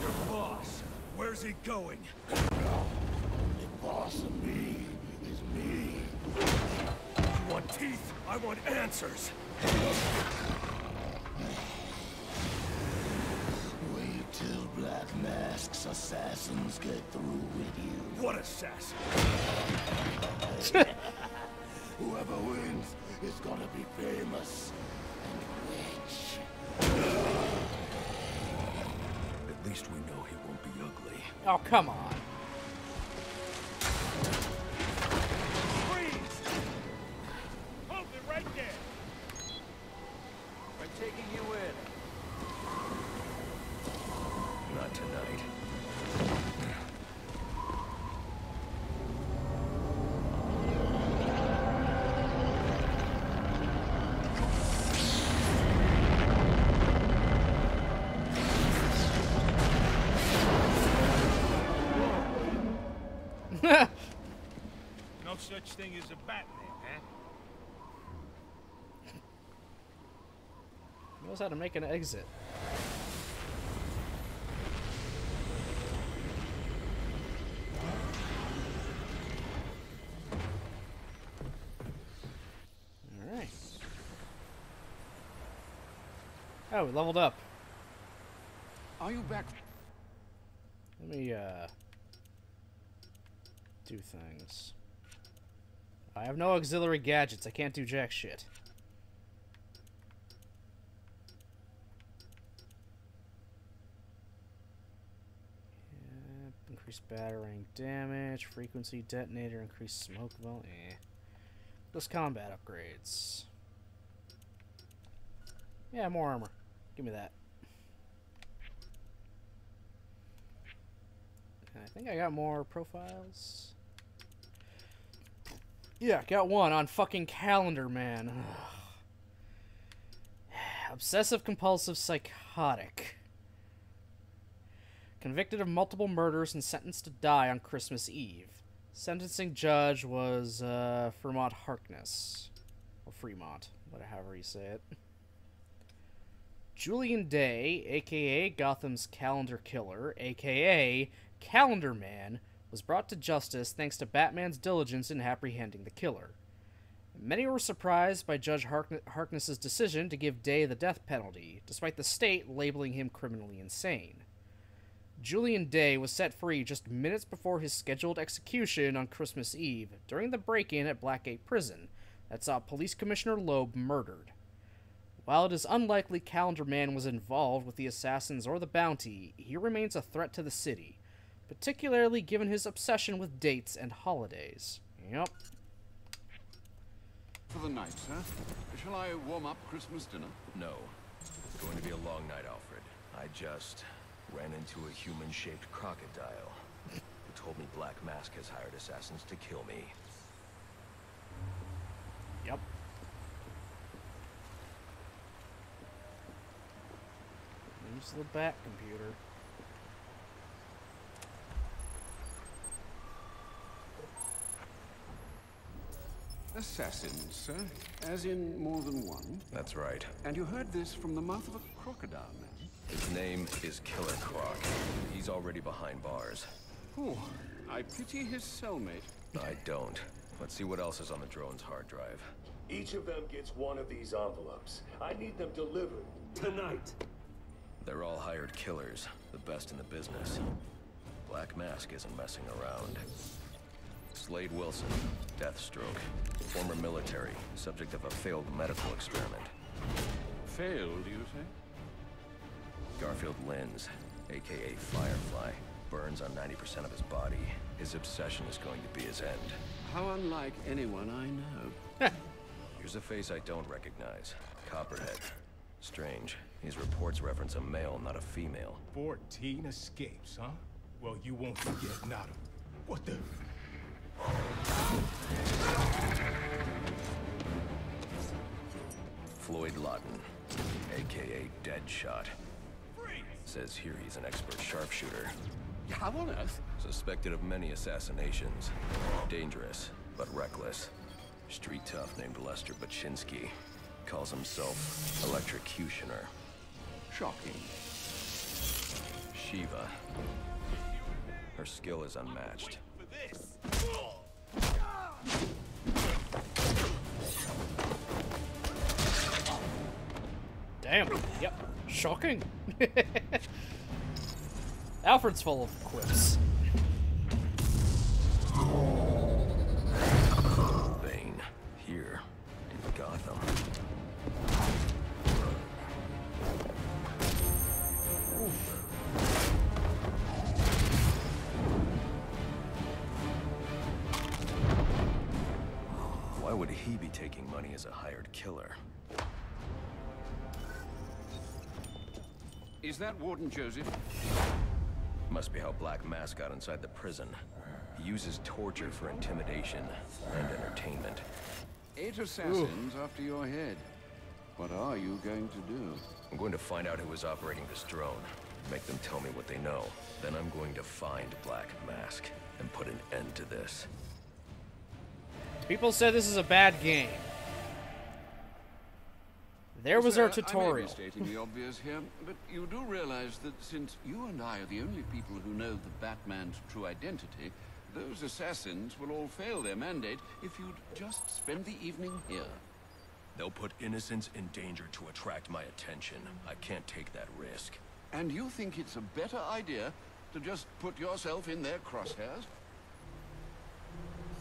Speaker 10: Your boss, where's he going? The boss of me is me. You want teeth? I want answers. Wait till Black Mask's assassins get through with you. What assassin? Whoever wins is gonna be famous and rich. At least we know he won't be ugly.
Speaker 1: Oh, come on.
Speaker 10: Freeze! Hold it right there. I'm taking you in.
Speaker 4: Not tonight.
Speaker 10: No such thing as a Batman, huh?
Speaker 1: Knows how to make an exit. Oh, we leveled up.
Speaker 11: Are you back?
Speaker 1: Let me, do things. I have no auxiliary gadgets. I can't do jack shit. Yep, increase battering damage, frequency detonator, increase smoke volume. Less combat upgrades. Yeah, more armor. Give me that. I think I got more profiles. Yeah, got one on fucking Calendar Man. Obsessive compulsive psychotic. Convicted of multiple murders and sentenced to die on Christmas Eve. Sentencing judge was Fremont Harkness. Or Fremont, whatever you say it. Julian Day, aka Gotham's Calendar Killer, aka Calendar Man, was brought to justice thanks to Batman's diligence in apprehending the killer. Many were surprised by Judge Harkness's decision to give Day the death penalty, despite the state labeling him criminally insane. Julian Day was set free just minutes before his scheduled execution on Christmas Eve during the break-in at Blackgate Prison that saw Police Commissioner Loeb murdered. While it is unlikely Calendar Man was involved with the assassins or the bounty, he remains a threat to the city, particularly given his obsession with dates and holidays. Yep.
Speaker 11: For the night, sir. Shall I warm up Christmas dinner?
Speaker 4: No. It's going to be a long night, Alfred. I just ran into a human-shaped crocodile who told me Black Mask has hired assassins to kill me.
Speaker 1: Yep. Use the bat computer.
Speaker 11: Assassins, sir? As in more than one?
Speaker 4: That's right.
Speaker 11: And you heard this from the mouth of a crocodile, man?
Speaker 4: His name is Killer Croc. He's already behind bars.
Speaker 11: Oh, I pity his cellmate.
Speaker 4: I don't. Let's see what else is on the drone's hard drive.
Speaker 12: Each of them gets one of these envelopes. I need them delivered tonight.
Speaker 4: They're all hired killers, the best in the business. Black Mask isn't messing around. Slade Wilson, Deathstroke, former military, subject of a failed medical experiment.
Speaker 11: Failed, you say?
Speaker 4: Garfield Linz, aka Firefly, burns on 90% of his body. His obsession is going to be his end.
Speaker 11: How unlike anyone I know.
Speaker 4: Here's a face I don't recognize. Copperhead. Strange. These reports reference a male, not a female.
Speaker 13: 14 escapes, huh? Well, you won't forget Nada. What the...
Speaker 4: Floyd Lawton, aka Deadshot. Says here he's an expert sharpshooter.
Speaker 11: How on earth?
Speaker 4: Suspected of many assassinations. Dangerous, but reckless. Street tough named Lester Baczynski. Calls himself Electrocutioner.
Speaker 11: Shocking.
Speaker 4: Shiva. Her skill is unmatched.
Speaker 1: Damn. Yep. Shocking. Alfred's full of quips.
Speaker 4: Bane. Here. In Gotham. Why would he be taking money as a hired killer?
Speaker 11: Is that Warden Joseph?
Speaker 4: Must be how Black Mask got inside the prison. He uses torture for intimidation and entertainment.
Speaker 11: 8 assassins after your head. What are you going to do?
Speaker 4: I'm going to find out who is operating this drone. Make them tell me what they know. Then I'm going to find Black Mask and put an end to this.
Speaker 1: People said this is a bad game. There was
Speaker 11: Sir,
Speaker 1: our tutorial.
Speaker 11: I may be stating the obvious here, but you do realize that since you and I are the only people who know the Batman's true identity, those assassins will all fail their mandate if you'd just spend the evening here.
Speaker 4: They'll put innocents in danger to attract my attention. I can't take that risk.
Speaker 11: And you think it's a better idea to just put yourself in their crosshairs?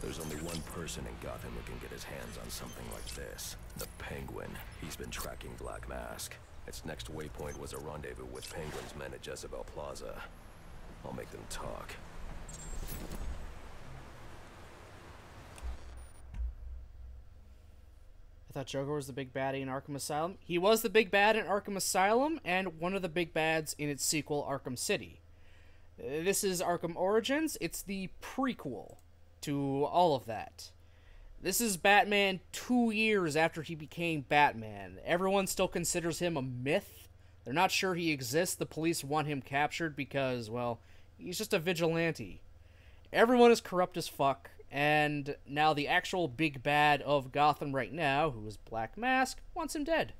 Speaker 4: There's only one person in Gotham who can get his hands on something like this. The Penguin. He's been tracking Black Mask. Its next waypoint was a rendezvous with Penguin's men at Jezebel Plaza. I'll make them talk.
Speaker 1: I thought Joker was the big baddie in Arkham Asylum. He was the big bad in Arkham Asylum, and one of the big bads in its sequel, Arkham City. This is Arkham Origins. It's the prequel to all of that. This is Batman 2 years after he became Batman. Everyone still considers him a myth. They're not sure he exists. The police want him captured because, well, he's just a vigilante. Everyone is corrupt as fuck. And now the actual big bad of Gotham right now, who is Black Mask, wants him dead.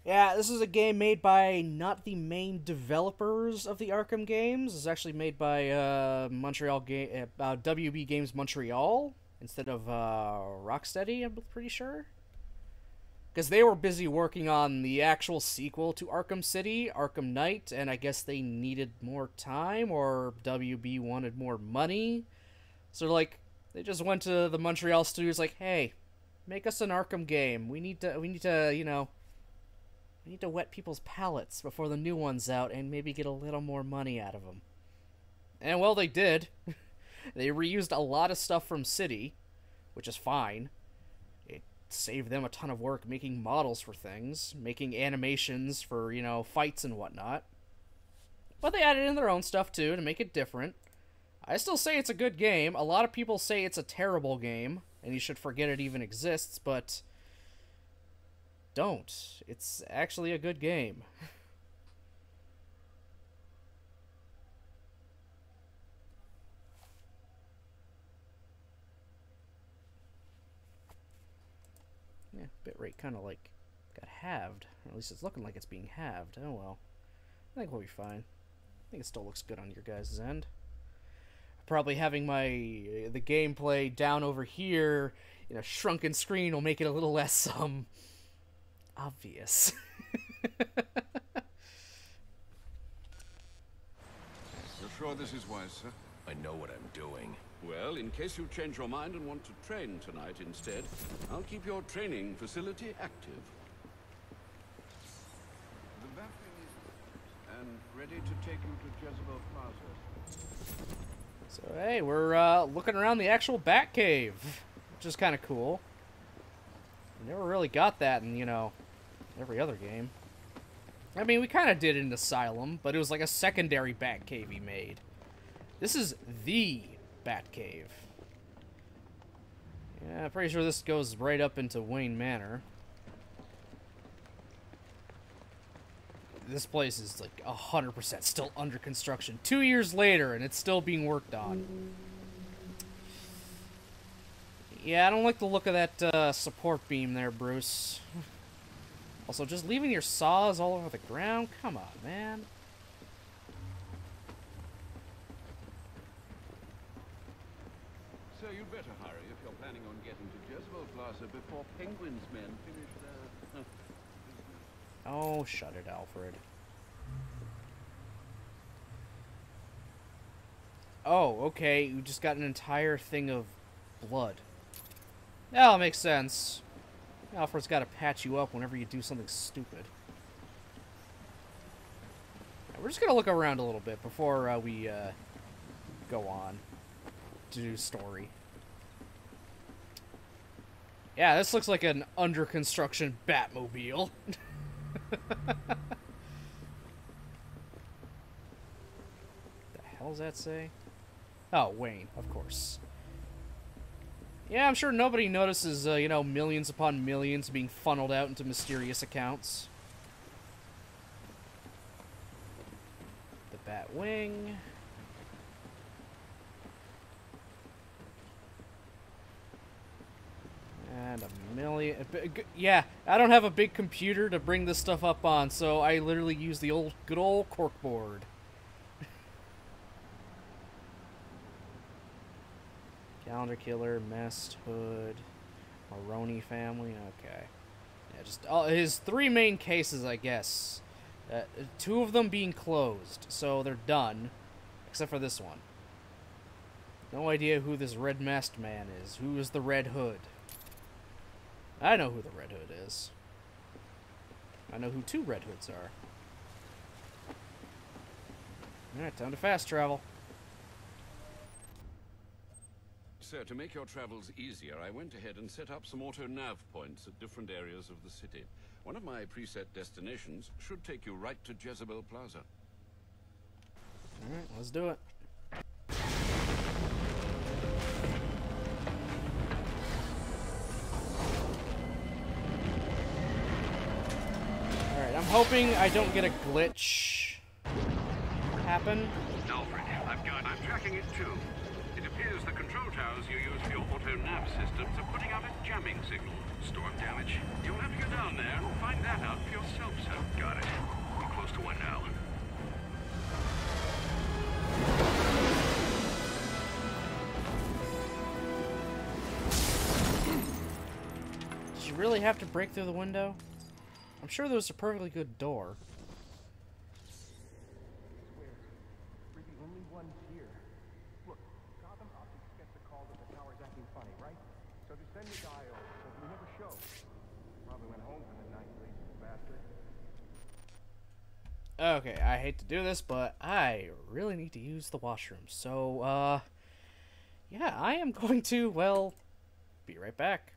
Speaker 1: Yeah, this is a game made by not the main developers of the Arkham games. It's actually made by WB Games Montreal instead of Rocksteady, I'm pretty sure. Because they were busy working on the actual sequel to Arkham City, Arkham Knight, and I guess they needed more time, or WB wanted more money. So, like, they just went to the Montreal studios like, hey, make us an Arkham game. We need to, you know, we need to wet people's palates before the new one's out and maybe get a little more money out of them. And, well, they did. They reused a lot of stuff from City, which is fine. Save them a ton of work making models for things, making animations for, you know, fights and whatnot. But they added in their own stuff, too, to make it different. I still say it's a good game. A lot of people say it's a terrible game, and you should forget it even exists, but don't. It's actually a good game. Yeah, bitrate kind of like got halved. Or at least it's looking like it's being halved. Oh well. I think we'll be fine. I think it still looks good on your guys' end. Probably having the gameplay down over here in a shrunken screen will make it a little less obvious.
Speaker 11: You're sure this is wise, sir?
Speaker 4: I know what I'm doing.
Speaker 11: Well, in case you change your mind and want to train tonight instead, I'll keep your training facility active. The Batwing is and ready to take you to Jezebel Plaza.
Speaker 1: So, hey, we're looking around the actual Batcave, which is kind of cool. We never really got that in, you know, every other game. I mean, we kind of did in Asylum, but it was like a secondary Batcave he made. This is the Batcave. Yeah, I'm pretty sure this goes right up into Wayne Manor. This place is like 100% still under construction. 2 years later, and it's still being worked on. Yeah, I don't like the look of that support beam there, Bruce. Also, just leaving your saws all over the ground? Come on, man.
Speaker 11: So you'd better hurry if you're planning on getting to Jezebel Plaza before Penguin's men finish their business.
Speaker 1: Oh, shut it, Alfred. Oh, okay, you just got an entire thing of blood. That'll make sense. Alfred's got to patch you up whenever you do something stupid. We're just going to look around a little bit before we go on to do story. Yeah, this looks like an under construction Batmobile. The hell does that say? Oh, Wayne, of course. Yeah, I'm sure nobody notices, you know, millions upon millions being funneled out into mysterious accounts. The Batwing. And a million... Yeah, I don't have a big computer to bring this stuff up on, so I literally use the good old corkboard. Calendar Killer, Mest, Hood, Maroney family. Okay. Yeah, just his 3 main cases, I guess. 2 of them being closed, so they're done. Except for this one. No idea who this red masked man is. Who is the Red Hood? I know who the Red Hood is. I know who 2 Red Hoods are. Alright, time to fast travel.
Speaker 11: Sir, to make your travels easier, I went ahead and set up some auto-nav points at different areas of the city. One of my preset destinations should take you right to Jezebel Plaza.
Speaker 1: Alright, let's do it. Alright, I'm hoping I don't get a glitch happen.
Speaker 11: Alfred, I'm tracking it too. It appears the control towers you use for your auto-nav systems are putting out a jamming signal. Storm damage. You'll have to go down there and find that out for yourself, sir. Got it. I'm close to one now.
Speaker 1: Did you really have to break through the window? I'm sure there was a perfectly good door.
Speaker 8: We're the only ones here. Look, Gotham Optics gets a call that the tower's acting funny, right? So they send the guy over, so we never show. Probably went home for the night, lazy bastard.
Speaker 1: Okay, I hate to do this, but I really need to use the washroom. So, yeah, I am going to, well, be right back.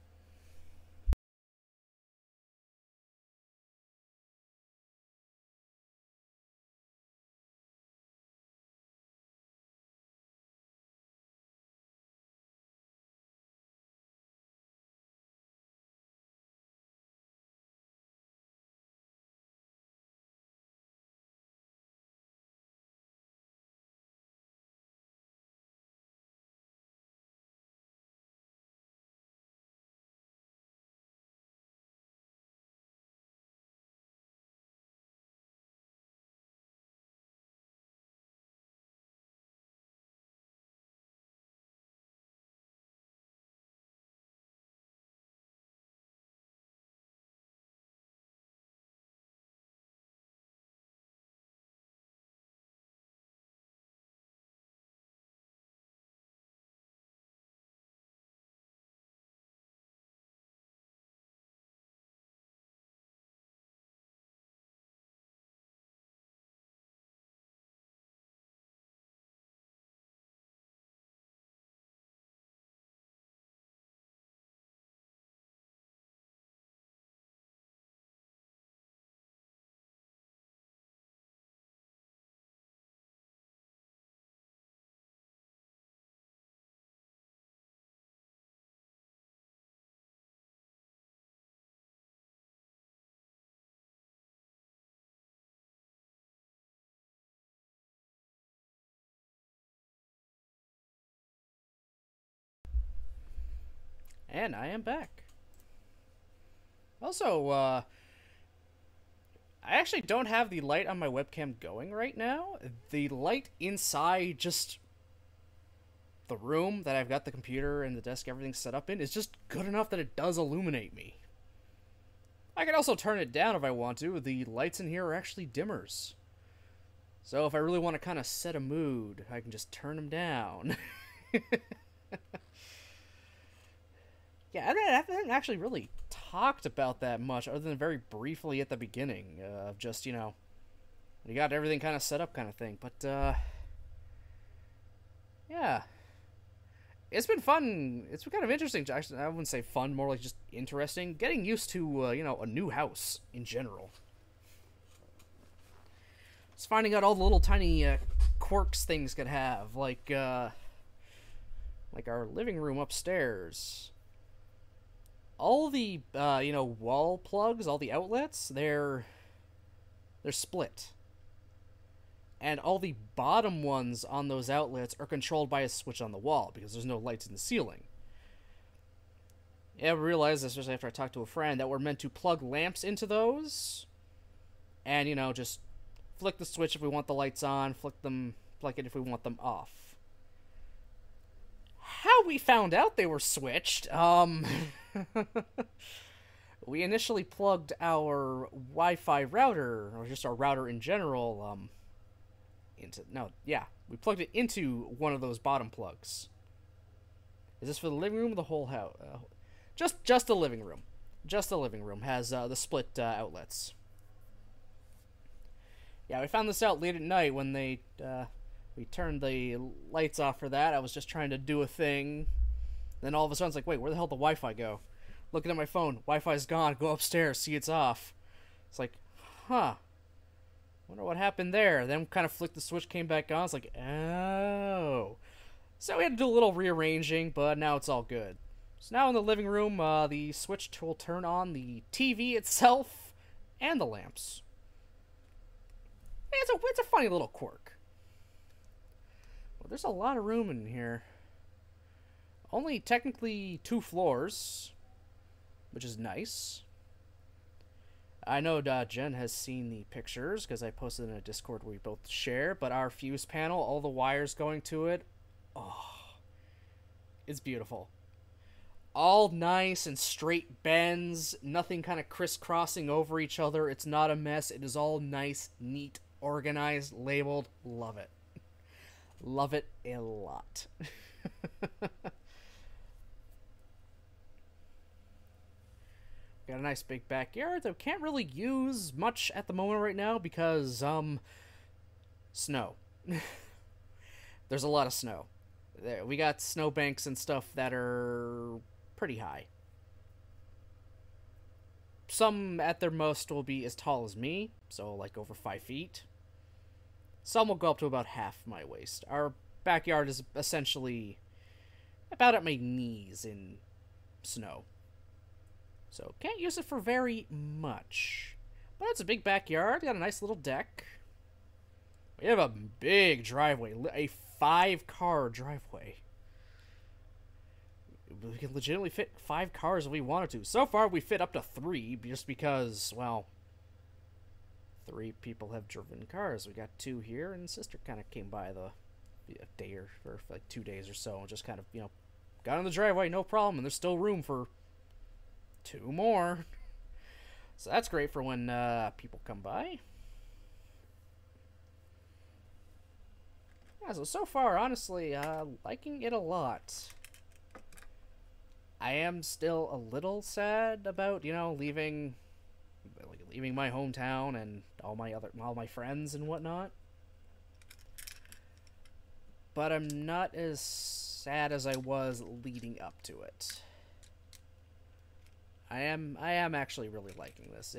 Speaker 1: And I am back. Also, I actually don't have the light on my webcam going right now. The light inside just the room that I've got the computer and the desk, everything set up in, is just good enough that it does illuminate me. I can also turn it down if I want to. The lights in here are actually dimmers. So if I really want to kind of set a mood, I can just turn them down. Yeah, I haven't actually really talked about that much, other than very briefly at the beginning, of just, you know, you got everything kind of set up kind of thing. But, yeah. It's been fun. It's been kind of interesting. Actually, I wouldn't say fun, more like just interesting. Getting used to, you know, a new house in general. Just finding out all the little tiny quirks things could have, like our living room upstairs. All the, you know, wall plugs, all the outlets, they're split. And all the bottom ones on those outlets are controlled by a switch on the wall, because there's no lights in the ceiling. Yeah, I realized, especially after I talked to a friend, that we're meant to plug lamps into those, and, you know, just flick the switch if we want the lights on, flick it if we want them off. how we found out they were switched, we initially plugged our Wi-Fi router, or just our router in general, we plugged it into one of those bottom plugs. Is this for the living room or the whole house? Just the living room. Just the living room has the split outlets. Yeah, we found this out late at night when we turned the lights off for that. I was just trying to do a thing. Then all of a sudden it's like, wait, where the hell did the Wi-Fi go? Looking at my phone, Wi-Fi's gone. Go upstairs, see it's off. It's like, huh. Wonder what happened there. Then kind of flicked the switch, came back on. It's like, oh. So we had to do a little rearranging, but now it's all good. So now in the living room, the switch will turn on the TV itself and the lamps. It's a funny little quirk. Well, there's a lot of room in here. Only technically 2 floors, which is nice. I know Jen has seen the pictures because I posted in a Discord where we both share, but our fuse panel, all the wires going to it, oh, it's beautiful. All nice and straight bends, nothing kind of crisscrossing over each other. It's not a mess. It is all nice, neat, organized, labeled. Love it. Love it a lot. Got a nice big backyard that we can't really use much at the moment right now because, snow. There's a lot of snow. We got snowbanks and stuff that are pretty high. Some at their most will be as tall as me, so like over 5 feet. Some will go up to about half my waist. Our backyard is essentially about at my knees in snow. So can't use it for very much. But it's a big backyard, got a nice little deck. We have a big driveway, a 5-car driveway. We can legitimately fit 5 cars if we wanted to. So far, we fit up to 3, just because, well, 3 people have driven cars. We got 2 here, and sister kind of came by a day or like 2 days or so, and just kind of, got in the driveway, no problem, and there's still room for 2 more. So that's great for when people come by. Yeah, so far, honestly, liking it a lot. I am still a little sad about, leaving my hometown and all my friends and whatnot. But I'm not as sad as I was leading up to it. I am actually really liking this.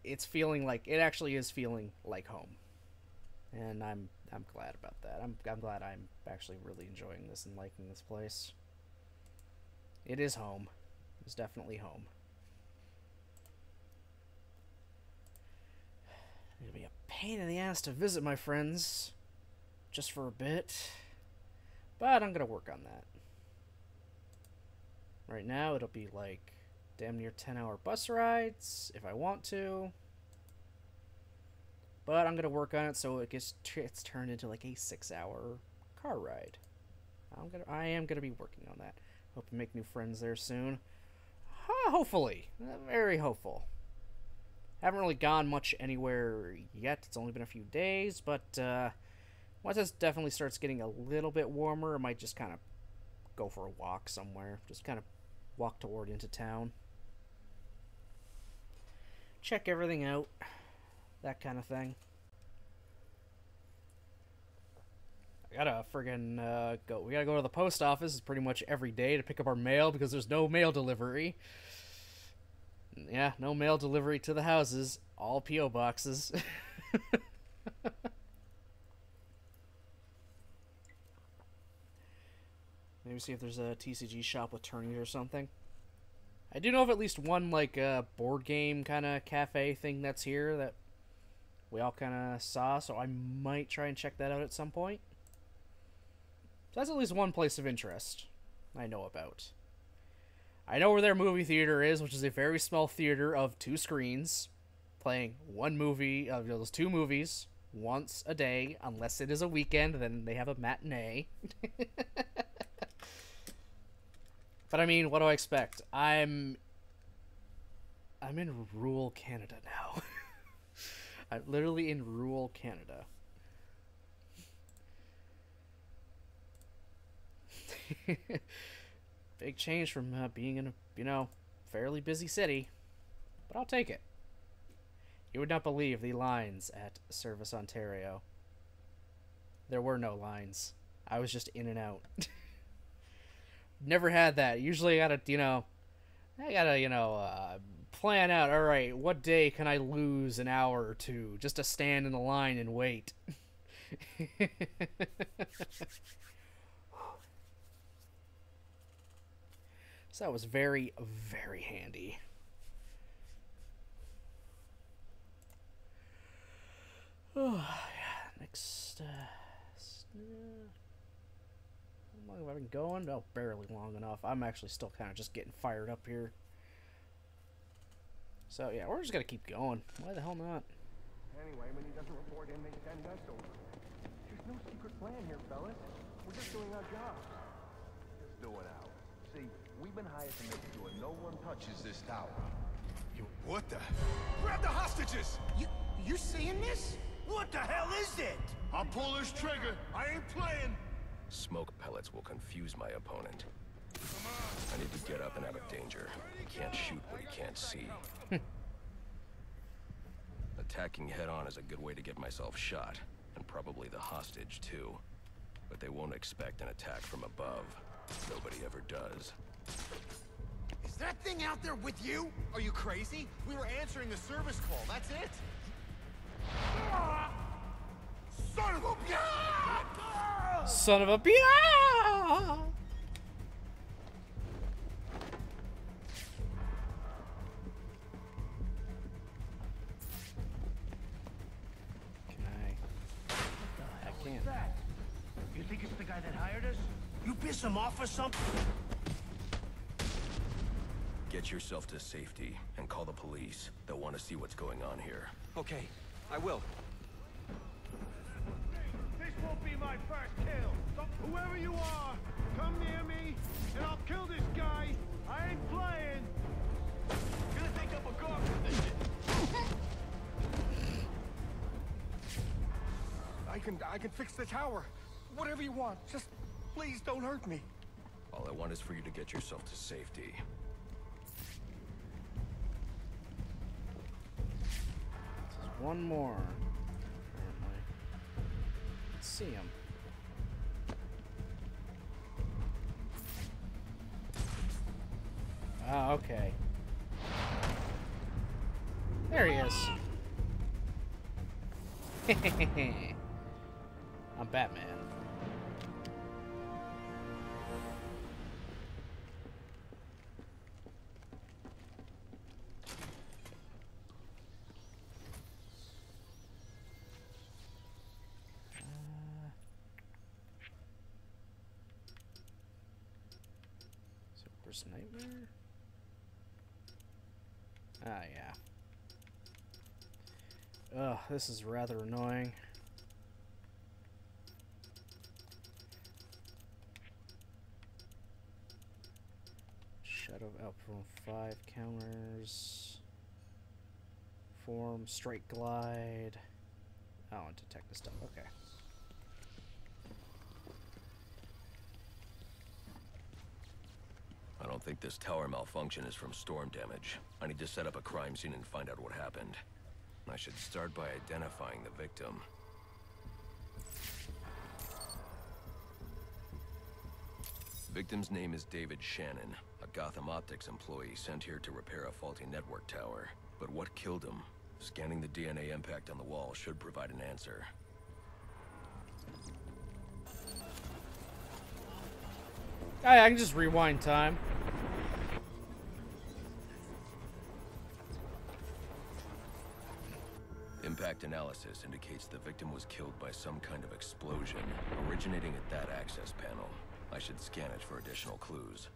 Speaker 1: It's feeling like it actually is feeling like home. And I'm glad about that. I'm glad I'm actually really enjoying this and liking this place. It is home. It's definitely home. It'll be a pain in the ass to visit my friends just for a bit, but I'm gonna work on that. Right now it'll be like damn near 10-hour bus rides if I want to, but I'm gonna work on it so it's turned into like a 6-hour car ride. I am gonna be working on that. Hope to make new friends there soon. Hopefully. Very hopeful. Haven't really gone much anywhere yet. It's only been a few days, but once this definitely starts getting a little bit warmer, I might just kind of go for a walk somewhere. Just kind of walk toward into town. Check everything out. That kind of thing. I gotta friggin' go. We gotta go to the post office pretty much every day to pick up our mail because there's no mail delivery. Yeah, no mail delivery to the houses. All P.O. boxes. Maybe see if there's a TCG shop with tourneys or something. I do know of at least one, like, board game kind of cafe thing that's here that we all kind of saw, so I might try and check that out at some point. So that's at least one place of interest I know about. I know where their movie theater is, which is a very small theater of 2 screens, playing one movie of those 2 movies once a day, unless it is a weekend, then they have a matinee. But I mean, what do I expect? I'm in rural Canada now. I'm literally in rural Canada. Big change from being in a, you know, fairly busy city. But I'll take it. You would not believe the lines at Service Ontario. There were no lines. I was just in and out. Never had that. Usually I gotta, you know, plan out, alright, what day can I lose an hour or two just to stand in the line and wait? So that was very, very handy. Oh, yeah. Next, how long have I been going? Oh, barely long enough. I'm actually still kind of just getting fired up here. So, yeah, we're just gonna keep going. Why the hell not?
Speaker 8: Anyway, when he doesn't report in, they send us over. There's no secret plan here, fellas. We're just doing our jobs. Just doing ours. See, we've been hired to make sure no one touches this tower.
Speaker 10: What the? Grab the hostages!
Speaker 7: You seeing this? What the hell is it?
Speaker 10: I'll pull this trigger. I ain't playing.
Speaker 4: Smoke pellets will confuse my opponent. I need to get up and out of danger. He can't shoot what he can't see. Attacking head-on is a good way to get myself shot, and probably the hostage, too. But they won't expect an attack from above. Nobody ever does.
Speaker 7: Is that thing out there with you?
Speaker 10: Are you crazy? We were answering a service call, that's it.
Speaker 7: Son of a bitch!
Speaker 1: Son of a bitch!
Speaker 7: You think it's the guy that hired us? You piss him off or something?
Speaker 4: Get yourself to safety and call the police. They'll want to see what's going on here.
Speaker 10: Okay, I will.
Speaker 8: This won't be my first kill. So whoever you are, come near me, and I'll kill this guy. I ain't playing.
Speaker 10: Gonna think up a gawk for this shit. I can fix the tower. Whatever you want. Just please don't hurt me.
Speaker 4: All I want is for you to get yourself to safety.
Speaker 1: There's one more. Apparently. Let's see him. Oh, okay. There he is. I'm Batman. Super Nightmare? Ah, yeah. Ugh, this is rather annoying. Shadow outperform 5 counters. Form, straight glide. Oh, and detect the stuff. Okay.
Speaker 4: I don't think this tower malfunction is from storm damage. I need to set up a crime scene and find out what happened. I should start by identifying the victim. Victim's name is David Shannon, a Gotham Optics employee sent here to repair a faulty network tower. But what killed him? Scanning the DNA impact on the wall should provide an answer.
Speaker 1: I can just rewind time.
Speaker 4: Impact analysis indicates the victim was killed by some kind of explosion, originating at that access panel. I should scan it for additional clues.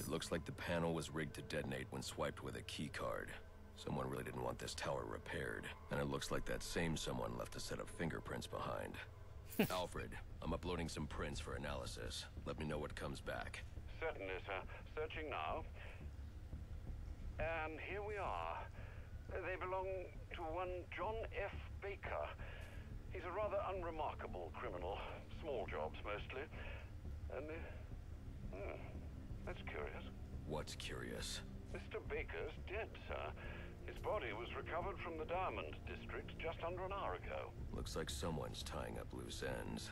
Speaker 4: It looks like the panel was rigged to detonate when swiped with a key card. Someone really didn't want this tower repaired, and it looks like that same someone left a set of fingerprints behind. Alfred, I'm uploading some prints for analysis. Let me know what comes back.
Speaker 11: Certainly, sir. Searching now. And here we are. They belong to one John F. Baker. He's a rather unremarkable criminal. Small jobs, mostly. And, that's curious.
Speaker 4: What's curious?
Speaker 11: Mr. Baker's dead, sir. His body was recovered from the Diamond District just under an hour ago.
Speaker 4: Looks like someone's tying up loose ends.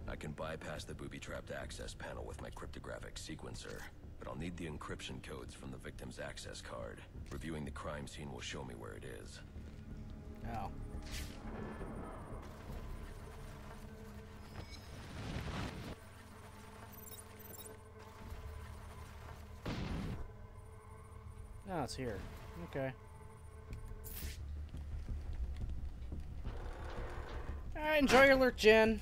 Speaker 4: I can bypass the booby-trapped access panel with my cryptographic sequencer, but I'll need the encryption codes from the victim's access card. Reviewing the crime scene will show me where it is.
Speaker 1: Oh. Oh, it's here. Okay. Alright, enjoy your lurk, Jen.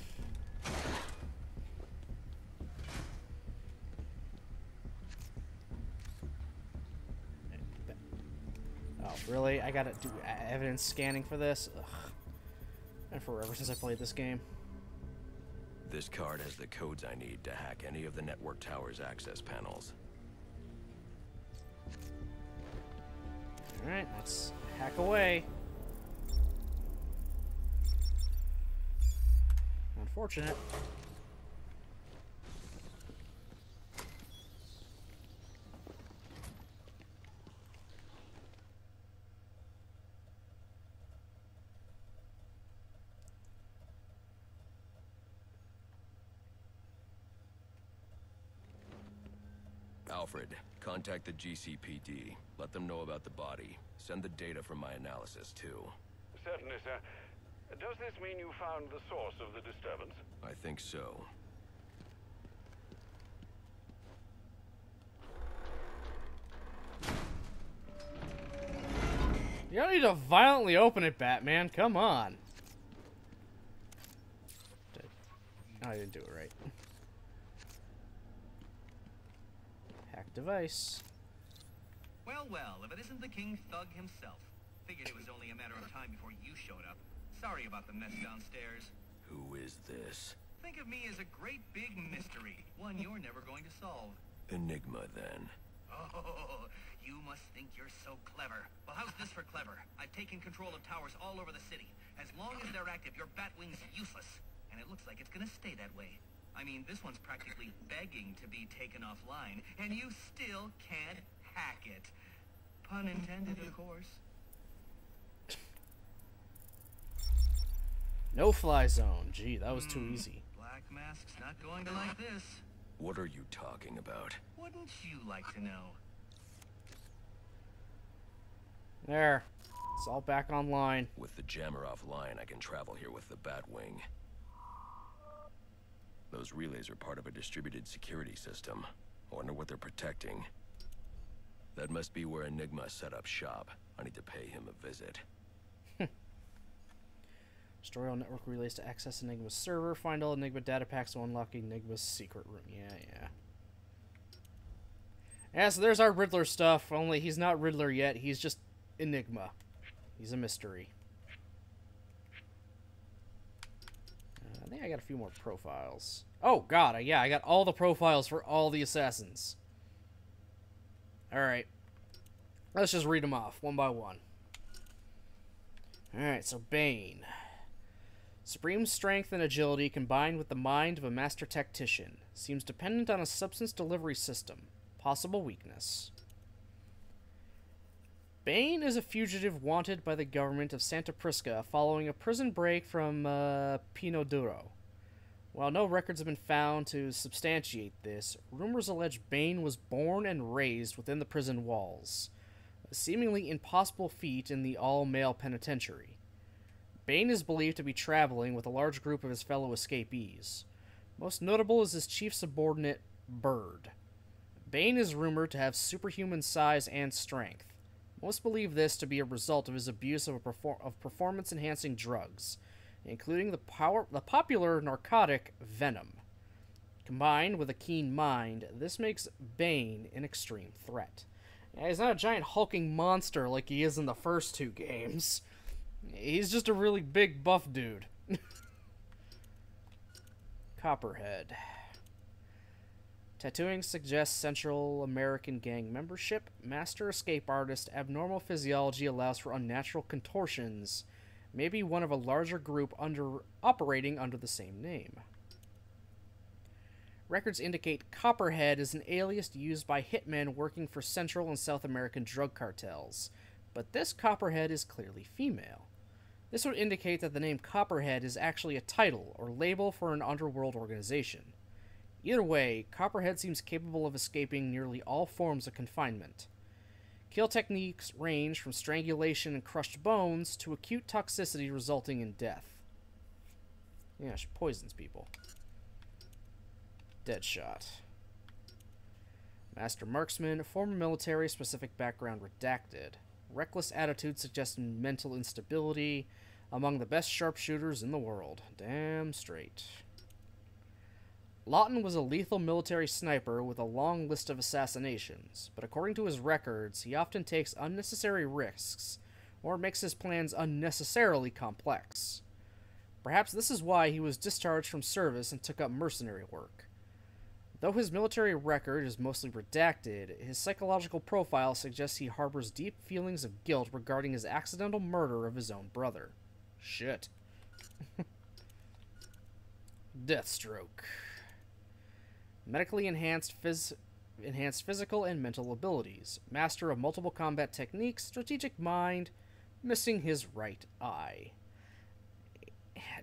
Speaker 1: Oh, really? I gotta do evidence scanning for this? Ugh. Been forever since I played this game.
Speaker 4: This card has the codes I need to hack any of the network tower's access panels.
Speaker 1: Alright, let's hack away. Unfortunate.
Speaker 4: Alfred, contact the GCPD. Let them know about the body. Send the data from my analysis, too.
Speaker 11: Certainly, sir. Does this mean you found the source of the disturbance?
Speaker 4: I think so.
Speaker 1: You don't need to violently open it, Batman. Come on. Oh, I didn't do it right. Hack device.
Speaker 14: Well, well, if it isn't the King Thug himself. Figured it was only a matter of time before you showed up. Sorry about the mess downstairs.
Speaker 4: Who is this?
Speaker 14: Think of me as a great big mystery, one you're never going to solve.
Speaker 4: Enigma, then.
Speaker 14: Oh, you must think you're so clever. Well, how's this for clever? I've taken control of towers all over the city. As long as they're active, your Batwing's useless. And it looks like it's gonna stay that way. I mean, this one's practically begging to be taken offline, and you still can't hack it. Pun intended, of course.
Speaker 1: No fly zone. Gee, that was too easy.
Speaker 14: Black Mask's not going to like this.
Speaker 4: What are you talking about?
Speaker 14: Wouldn't you like to know?
Speaker 1: There. It's all back online.
Speaker 4: With the jammer offline, I can travel here with the Batwing. Those relays are part of a distributed security system. I wonder what they're protecting. That must be where Enigma set up shop. I need to pay him a visit.
Speaker 1: Destroy all network relays to access Enigma's server. Find all Enigma data packs to unlock Enigma's secret room. Yeah. Yeah, so there's our Riddler stuff. Only he's not Riddler yet. He's just Enigma. He's a mystery. I think I got a few more profiles. Oh, God. Yeah, I got all the profiles for all the assassins. Alright. Let's just read them off one by one. Alright, so Bane. Supreme strength and agility combined with the mind of a master tactician. Seems dependent on a substance delivery system. Possible weakness. Bane is a fugitive wanted by the government of Santa Prisca following a prison break from Pino Duro. While no records have been found to substantiate this, rumors allege Bane was born and raised within the prison walls. A seemingly impossible feat in the all-male penitentiary. Bane is believed to be traveling with a large group of his fellow escapees. Most notable is his chief subordinate, Bird. Bane is rumored to have superhuman size and strength. Most believe this to be a result of his abuse of performance-enhancing drugs, including the popular narcotic Venom. Combined with a keen mind, this makes Bane an extreme threat. Yeah, he's not a giant hulking monster like he is in the first two games. He's just a really big buff dude. Copperhead. Tattooing suggests Central American gang membership. Master escape artist. Abnormal physiology allows for unnatural contortions. Maybe one of a larger group operating under the same name. Records indicate Copperhead is an alias used by hitmen working for Central and South American drug cartels. But this Copperhead is clearly female. This would indicate that the name Copperhead is actually a title or label for an underworld organization. Either way, Copperhead seems capable of escaping nearly all forms of confinement. Kill techniques range from strangulation and crushed bones to acute toxicity resulting in death. Yeah, she poisons people. Deadshot. Master Marksman, former military, specific background redacted. Reckless attitude suggesting mental instability. Among the best sharpshooters in the world. Damn straight. Lawton was a lethal military sniper with a long list of assassinations, but according to his records, he often takes unnecessary risks, or makes his plans unnecessarily complex. Perhaps this is why he was discharged from service and took up mercenary work. Though his military record is mostly redacted, his psychological profile suggests he harbors deep feelings of guilt regarding his accidental murder of his own brother. Shit. Deathstroke. Medically enhanced physical and mental abilities. Master of multiple combat techniques. Strategic mind. Missing his right eye.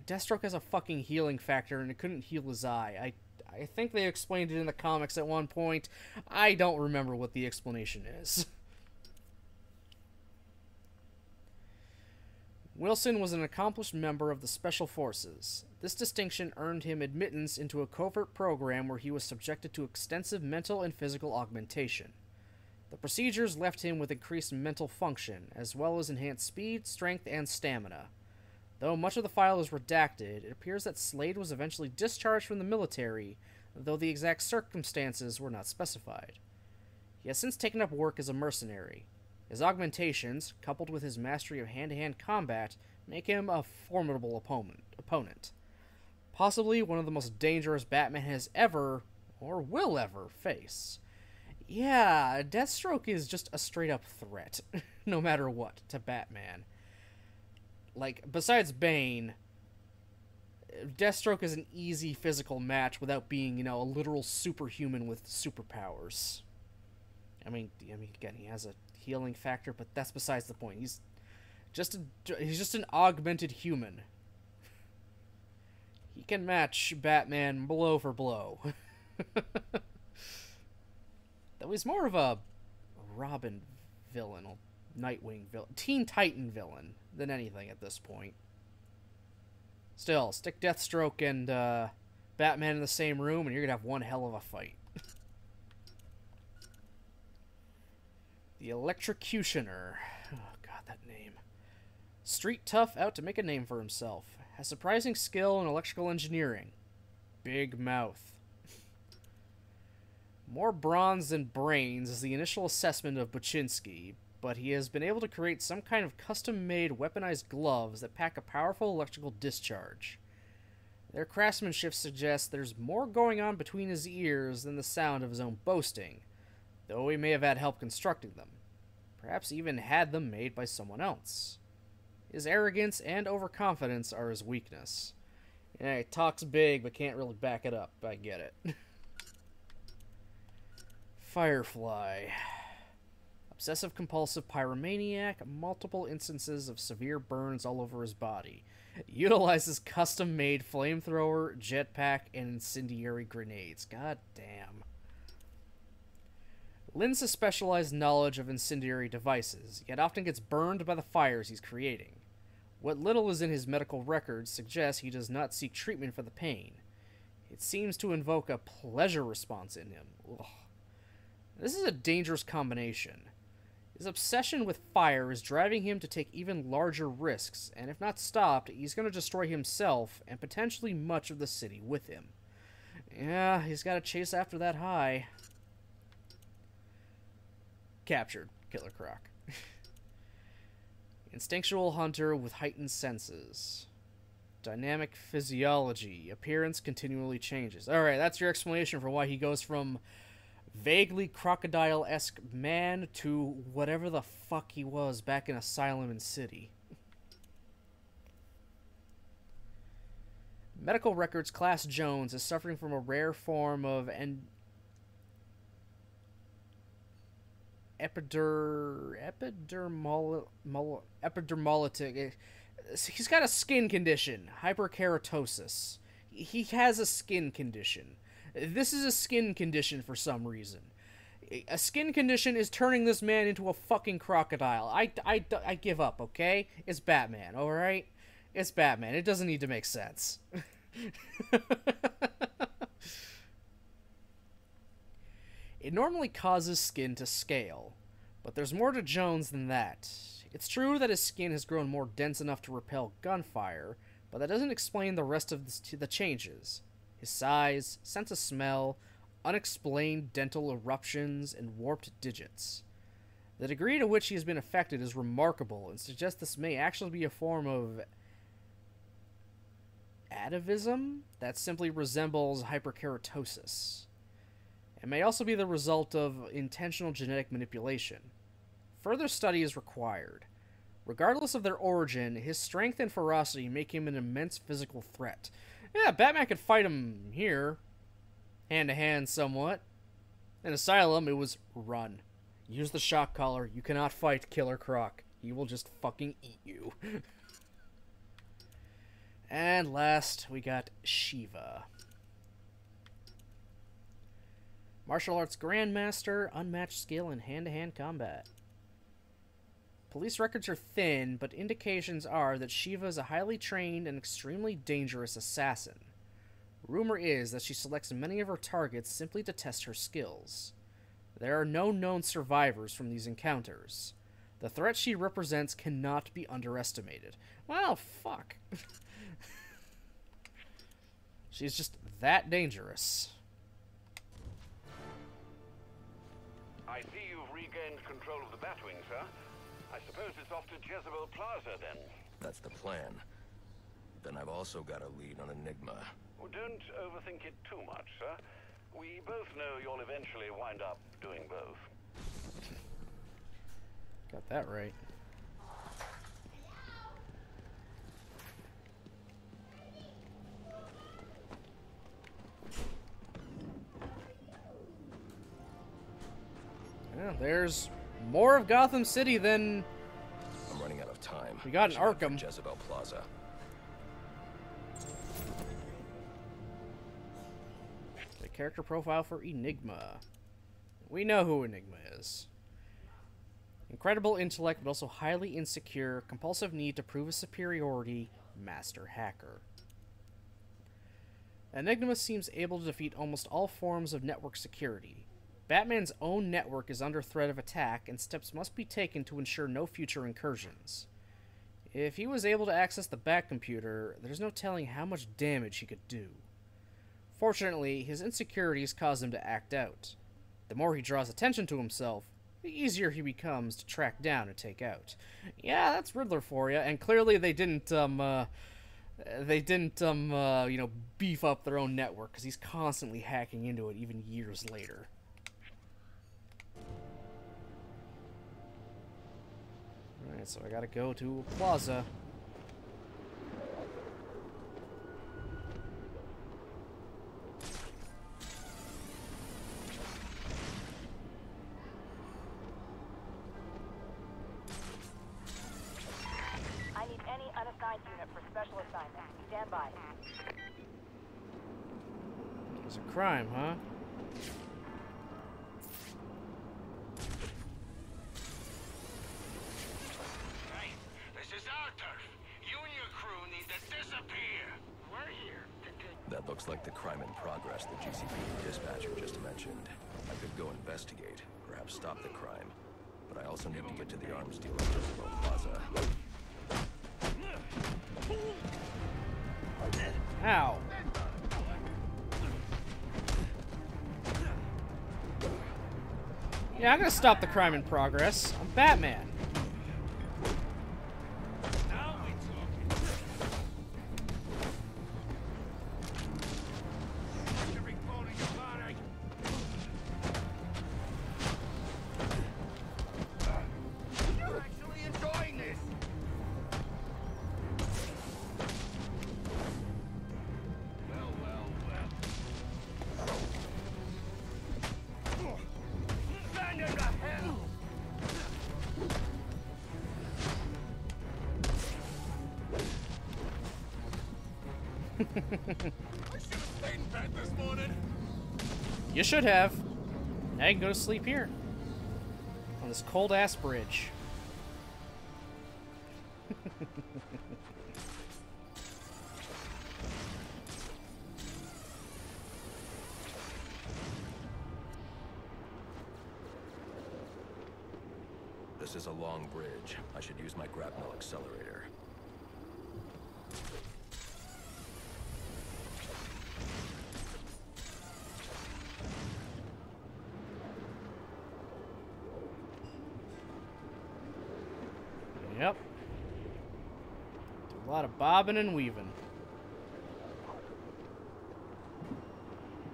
Speaker 1: Deathstroke has a fucking healing factor and it couldn't heal his eye. I think they explained it in the comics at one point. I don't remember what the explanation is. Wilson was an accomplished member of the Special Forces. This distinction earned him admittance into a covert program where he was subjected to extensive mental and physical augmentation. The procedures left him with increased mental function, as well as enhanced speed, strength, and stamina. Though much of the file is redacted, it appears that Slade was eventually discharged from the military, though the exact circumstances were not specified. He has since taken up work as a mercenary. His augmentations, coupled with his mastery of hand-to-hand combat, make him a formidable opponent. Possibly one of the most dangerous Batman has ever, or will ever, face. Yeah, Deathstroke is just a straight-up threat, no matter what, to Batman. Like, besides Bane, Deathstroke is an easy physical match without being, a literal superhuman with superpowers. I mean, again, he has a healing factor, but that's besides the point. He's just an augmented human. He can match Batman blow for blow. Though he's more of a Robin villain, a Nightwing villain, Teen Titan villain than anything at this point. Still, stick Deathstroke and Batman in the same room and you're gonna have one hell of a fight. The Electrocutioner. Oh god, that name. Street tough out to make a name for himself. Has surprising skill in electrical engineering. Big mouth. More bronze than brains is the initial assessment of Buczynski, but he has been able to create some kind of custom-made weaponized gloves that pack a powerful electrical discharge. Their craftsmanship suggests there's more going on between his ears than the sound of his own boasting, though he may have had help constructing them. Perhaps even had them made by someone else. His arrogance and overconfidence are his weakness. Yeah, he talks big but can't really back it up. I get it. Firefly. Obsessive-compulsive pyromaniac, multiple instances of severe burns all over his body. Utilizes custom-made flamethrower, jetpack, and incendiary grenades. God damn. Lends a specialized knowledge of incendiary devices, yet often gets burned by the fires he's creating. What little is in his medical records suggests he does not seek treatment for the pain. It seems to invoke a pleasure response in him. Ugh. This is a dangerous combination. His obsession with fire is driving him to take even larger risks, and if not stopped, he's going to destroy himself and potentially much of the city with him. Yeah, he's got to chase after that high. captured Killer Croc. Instinctual hunter with heightened senses. Dynamic physiology. Appearance continually changes. Alright, that's your explanation for why he goes from vaguely crocodile-esque man to whatever the fuck he was back in Asylum and City. Medical records class Jones is suffering from a rare form of epidermolytic. He's got a skin condition, hyperkeratosis. He has a skin condition. This is a skin condition for some reason. A skin condition is turning this man into a fucking crocodile. I give up, okay? It's Batman, alright? It's Batman. It doesn't need to make sense. It normally causes skin to scale, but there's more to Jones than that. It's true that his skin has grown more dense enough to repel gunfire, but that doesn't explain the rest of the changes. His size, sense of smell, unexplained dental eruptions, and warped digits. The degree to which he has been affected is remarkable and suggests this may actually be a form of atavism that simply resembles hyperkeratosis. It may also be the result of intentional genetic manipulation. Further study is required. Regardless of their origin, his strength and ferocity make him an immense physical threat. Yeah, Batman could fight him here. Hand-to-hand somewhat. In Asylum, it was run. Use the shock collar. You cannot fight Killer Croc. He will just fucking eat you. And last, we got Shiva. Martial arts grandmaster, unmatched skill in hand-to-hand combat. Police records are thin, but indications are that Shiva is a highly trained and extremely dangerous assassin. Rumor is that she selects many of her targets simply to test her skills. There are no known survivors from these encounters. The threat she represents cannot be underestimated. Well, fuck. She's just that dangerous.
Speaker 11: I see you've regained control of the Batwing, sir. I suppose it's off to Jezebel Plaza, then.
Speaker 4: That's the plan. Then I've also got a lead on Enigma.
Speaker 11: Well, don't overthink it too much, sir. We both know you'll eventually wind up doing both.
Speaker 1: Got that right. Yeah, there's more of Gotham City than
Speaker 4: I'm running out of time.
Speaker 1: we got in Arkham.
Speaker 4: Jezebel Plaza.
Speaker 1: The character profile for Enigma. We know who Enigma is. Incredible intellect, but also highly insecure, compulsive need to prove his superiority, master hacker. Enigma seems able to defeat almost all forms of network security. Batman's own network is under threat of attack, and steps must be taken to ensure no future incursions. If he was able to access the Batcomputer, there's no telling how much damage he could do. Fortunately, his insecurities cause him to act out. The more he draws attention to himself, the easier he becomes to track down and take out. Yeah, that's Riddler for you, and clearly they didn't, beef up their own network, because he's constantly hacking into it even years later. Alright, so I gotta go to Plaza.
Speaker 3: I need any unassigned unit for special assignment. Stand by.
Speaker 1: There's a crime, huh?
Speaker 4: That looks like the crime in progress the GCPD dispatcher just mentioned. I could go investigate, perhaps stop the crime. But I also need to get to the arms dealer at Jezebel Plaza.
Speaker 1: Ow. Yeah, I'm gonna stop the crime in progress. I'm Batman. You should have. Now you can go to sleep here. On this cold-ass bridge.
Speaker 4: This is a long bridge. I should use my grapnel accelerator.
Speaker 1: Yep. A lot of bobbing and weaving.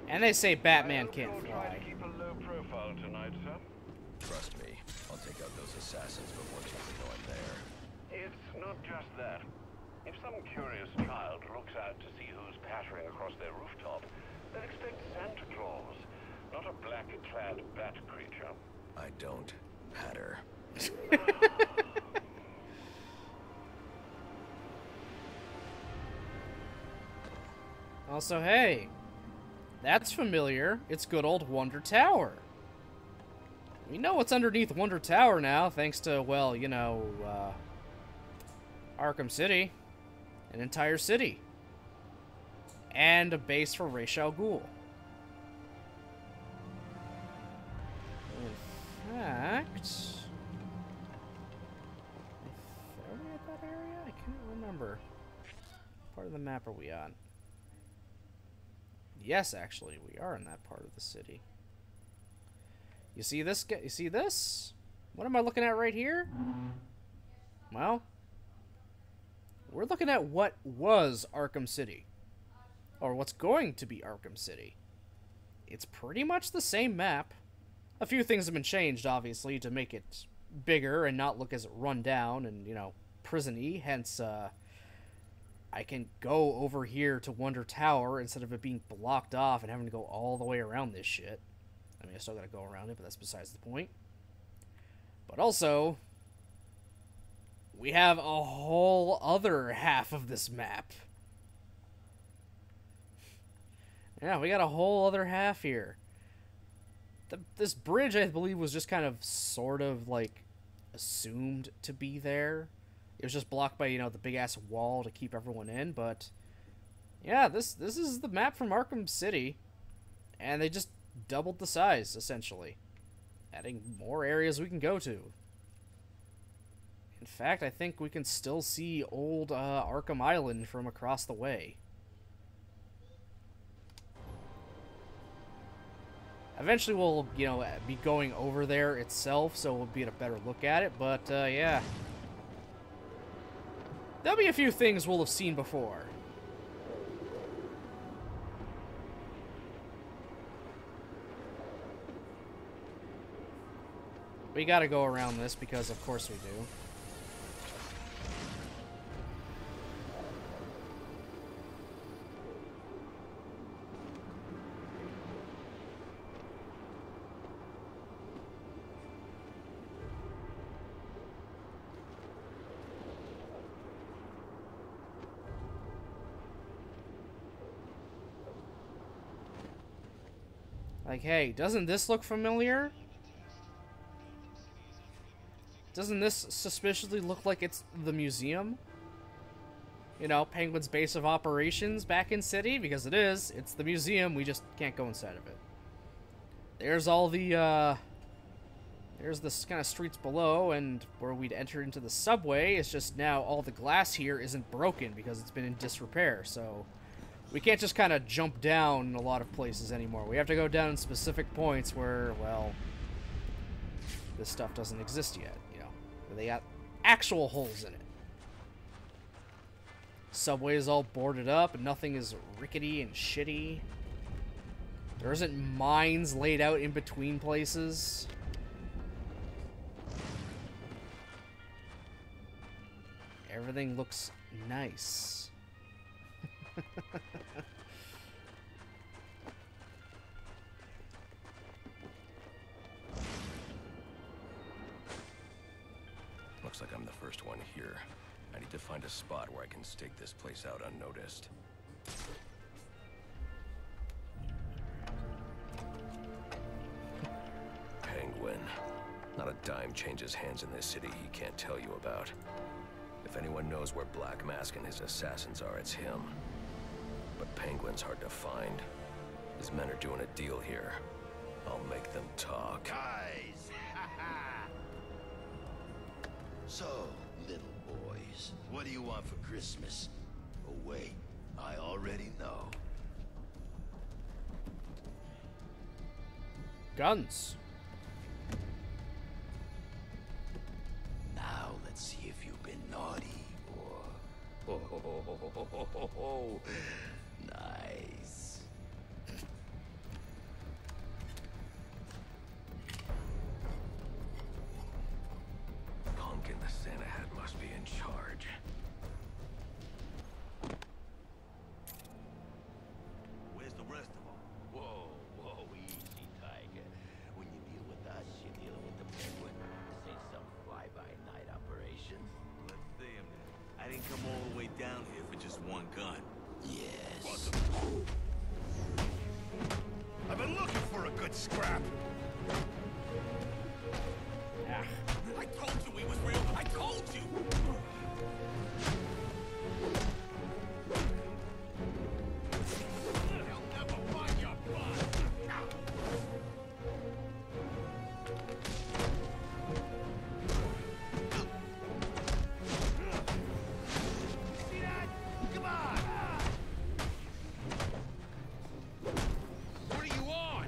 Speaker 1: And they say Batman can't fly.
Speaker 11: Keep a low profile tonight, sir.
Speaker 4: Trust me, I'll take out those assassins before they even know I'm there.
Speaker 11: It's not just that. If some curious child looks out to see who's pattering across their rooftop, they'll expect Santa Claus, not a black-clad bat creature.
Speaker 4: I don't patter.
Speaker 1: Also, hey, that's familiar. It's good old Wonder Tower. We know what's underneath Wonder Tower now, thanks to, well, you know, Arkham City. An entire city. And a base for Ra's al Ghul. In fact... Are we at that area? I can't remember. What part of the map are we on? Yes, actually, we are in that part of the city. You see this? You see this? What am I looking at right here? Well, we're looking at what was Arkham City. Or what's going to be Arkham City. It's pretty much the same map. A few things have been changed, obviously, to make it bigger and not look as run down and, you know, prison-y. Hence, I can go over here to Wonder Tower instead of it being blocked off and having to go all the way around this shit. I mean, I still gotta go around it, but that's besides the point. But also, we have a whole other half of this map. Yeah, we got a whole other half here. This bridge, I believe, was just kind of sort of, like, assumed to be there. It was just blocked by, you know, the big-ass wall to keep everyone in, but... Yeah, this is the map from Arkham City. And they just doubled the size, essentially. Adding more areas we can go to. In fact, I think we can still see old Arkham Island from across the way. Eventually we'll, you know, be going over there itself, so we'll get a better look at it, but, yeah. There'll be a few things we'll have seen before. We gotta go around this because of course we do. Like, hey, doesn't this look familiar? Doesn't this suspiciously look like it's the museum? You know, Penguin's base of operations back in City? Because it is. It's the museum. We just can't go inside of it. There's all the, there's this kind of streets below, and where we'd enter into the subway, it's just now all the glass here isn't broken because it's been in disrepair, so... We can't just kind of jump down in a lot of places anymore. We have to go down in specific points where, well... this stuff doesn't exist yet, you know. They got actual holes in it. Subway is all boarded up and nothing is rickety and shitty. There isn't mines laid out in between places. Everything looks nice.
Speaker 4: Looks like I'm the first one here. I need to find a spot where I can stake this place out unnoticed. Penguin. Not a dime changes hands in this city he can't tell you about. If anyone knows where Black Mask and his assassins are, it's him. But Penguin's hard to find. His men are doing a deal here. I'll make them talk.
Speaker 15: Guys! So, little boys, what do you want for Christmas? Oh wait, I already know.
Speaker 1: Guns.
Speaker 15: Now let's see if you've been naughty or... Oh, nice.
Speaker 4: Pumpkin the Santa hat must be in charge.
Speaker 15: Where's the rest of them? Whoa, easy, Tiger. When you deal with us, you're dealing with the Penguin. This ain't some fly-by-night operation. Let's see him. I didn't come all the way down here for just one gun. Yes.
Speaker 10: I've been looking for a good scrap.
Speaker 15: I told you he was real. I told you. They'll never find your blood. See that? Come on. What are you on?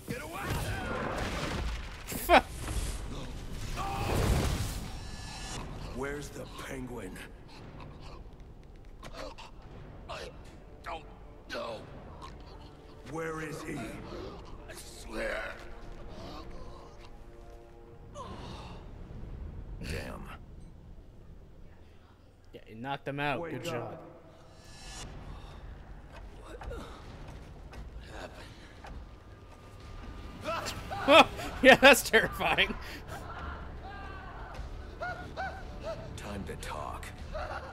Speaker 15: Get away!
Speaker 10: Where's the Penguin?
Speaker 15: I don't know.
Speaker 10: Where is he?
Speaker 15: I swear.
Speaker 4: Damn.
Speaker 1: Yeah, you knocked them out.
Speaker 10: Wake
Speaker 1: Good job.
Speaker 10: up.
Speaker 1: Yeah, that's terrifying.
Speaker 4: Time to talk.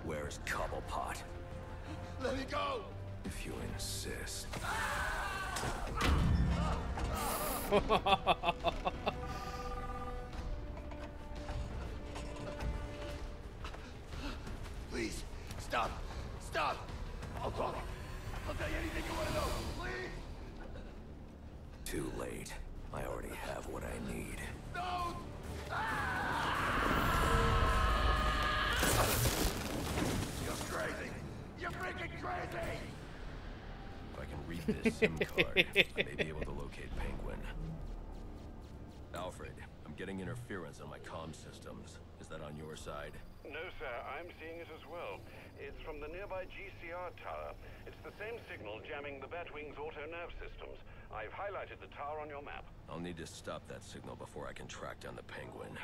Speaker 4: Where's Cobblepot?
Speaker 15: Let me go!
Speaker 4: If you insist.
Speaker 15: Please, stop! Stop! I'll talk. I'll tell you anything you want to know. Please!
Speaker 4: Too late. I already have what I need.
Speaker 15: No! You're crazy! You're freaking crazy!
Speaker 4: If I can read this SIM card, I may be able to locate Penguin. Alfred, I'm getting interference on my comm systems. Is that on your side?
Speaker 11: No, sir. I'm seeing it as well. It's from the nearby GCR tower. It's the same signal jamming the Batwing's auto-nerve systems. I've highlighted the tower on your map.
Speaker 4: I'll need to stop that signal before I can track down the Penguin.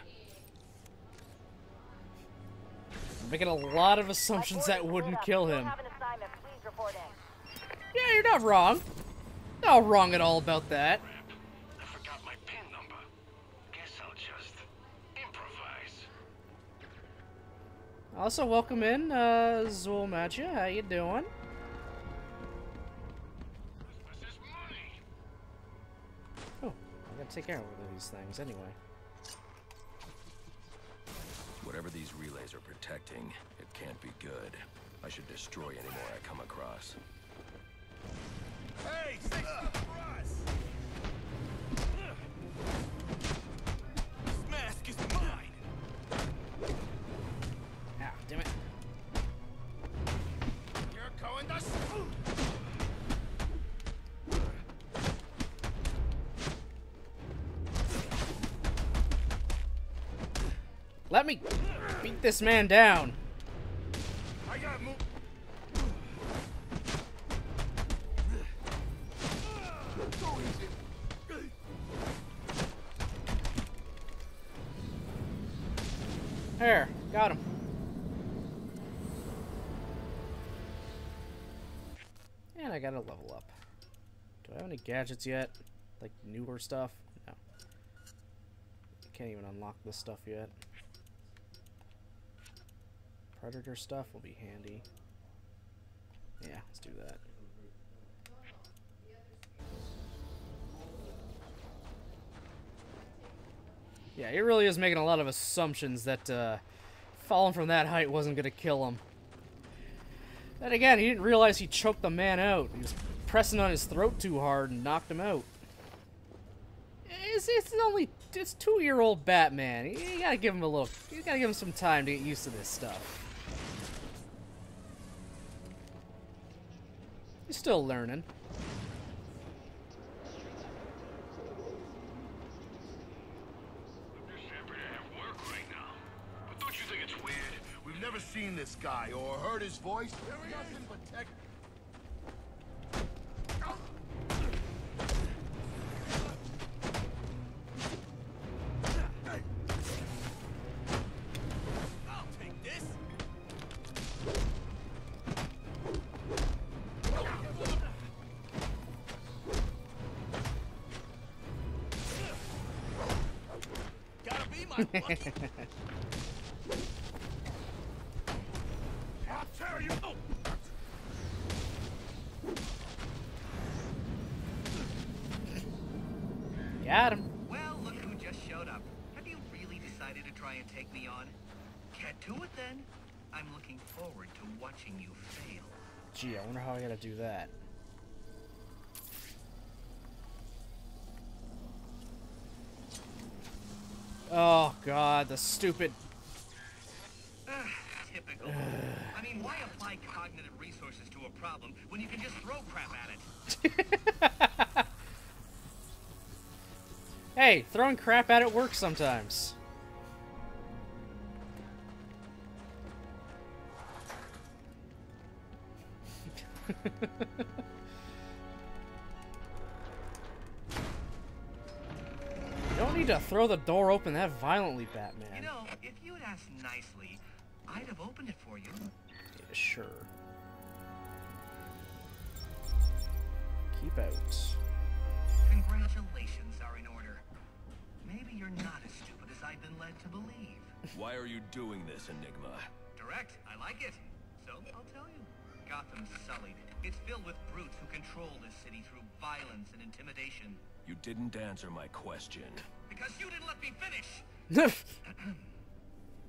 Speaker 1: I'm making a lot of assumptions that wouldn't kill him.
Speaker 3: Have an assignment. Please report in.
Speaker 1: Yeah, you're not wrong. Not wrong at all about that.
Speaker 11: I forgot my PIN number. Guess I'll just improvise.
Speaker 1: Also, welcome in, Zool Magia. How you doing? Oh, I gotta take care of these things anyway.
Speaker 4: Whatever these relays are protecting, it can't be good. I should destroy any more I come across.
Speaker 10: Hey, say something for us! This mask is mine!
Speaker 1: Ah, damn it.
Speaker 10: You're going to...
Speaker 1: Let me beat this man down.
Speaker 10: I gotta move.
Speaker 1: There, got him. And I got a level up. Do I have any gadgets yet? Like newer stuff? No. Can't even unlock this stuff yet. Predator stuff will be handy. Yeah, let's do that. Yeah, he really is making a lot of assumptions that falling from that height wasn't going to kill him. Then again, he didn't realize he choked the man out. He was pressing on his throat too hard and knocked him out. It's 2-year-old Batman. You gotta give him you gotta give him some time to get used to this stuff. He's still learning.
Speaker 10: We've never seen this guy or heard his voice. Nothing but tech. I'll take this. Gotta be my lucky. I'll tear you. Oh.
Speaker 1: Got him.
Speaker 14: Well, look who just showed up. Have you really decided to try and take me on? Get to it then. I'm looking forward to watching you fail.
Speaker 1: Gee, I wonder how I gotta do that. Oh god, the stupid...
Speaker 14: Typical. I mean, why apply cognitive resources to a problem when you can just throw crap at it?
Speaker 1: Hey, throwing crap at it works sometimes. You don't need to throw the door open that violently, Batman.
Speaker 14: You know, if you had asked nicely, I'd have opened it for you.
Speaker 1: Yeah, sure. Keep out.
Speaker 14: Congratulations are in order. Maybe you're not as stupid as I've been led to believe.
Speaker 4: Why are you doing this, Enigma?
Speaker 14: Direct, I like it. So, I'll tell you. Gotham's sullied. It's filled with brutes who control this city through violence and intimidation.
Speaker 4: You didn't answer my question.
Speaker 14: Because you didn't let me finish!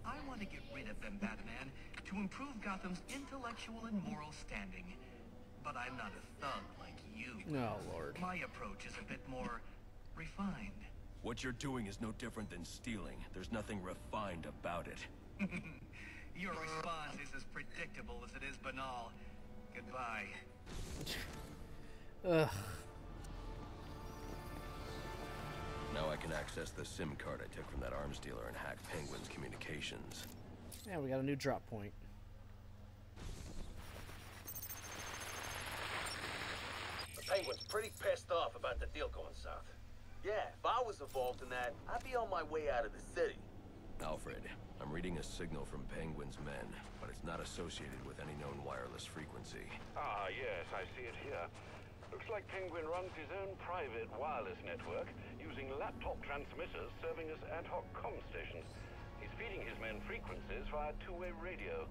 Speaker 14: I want to get rid of them, Batman, to improve Gotham's intellectual and moral standing. But I'm not a thug like you.
Speaker 1: No, Lord.
Speaker 14: My approach is a bit more refined.
Speaker 4: What you're doing is no different than stealing. There's nothing refined about it.
Speaker 14: Your response is as predictable as it is banal. Goodbye.
Speaker 1: Ugh.
Speaker 4: Now I can access the SIM card I took from that arms dealer and hack Penguin's communications.
Speaker 1: Yeah, we got a new drop point.
Speaker 15: The Penguin's pretty pissed off about the deal going south. Yeah, if I was involved in that, I'd be on my way out of the city.
Speaker 4: Alfred, I'm reading a signal from Penguin's men, but it's not associated with any known wireless frequency.
Speaker 11: Ah, yes, I see it here. Looks like Penguin runs his own private wireless network using laptop transmitters serving as ad hoc comm stations. He's feeding his men frequencies via two-way radio.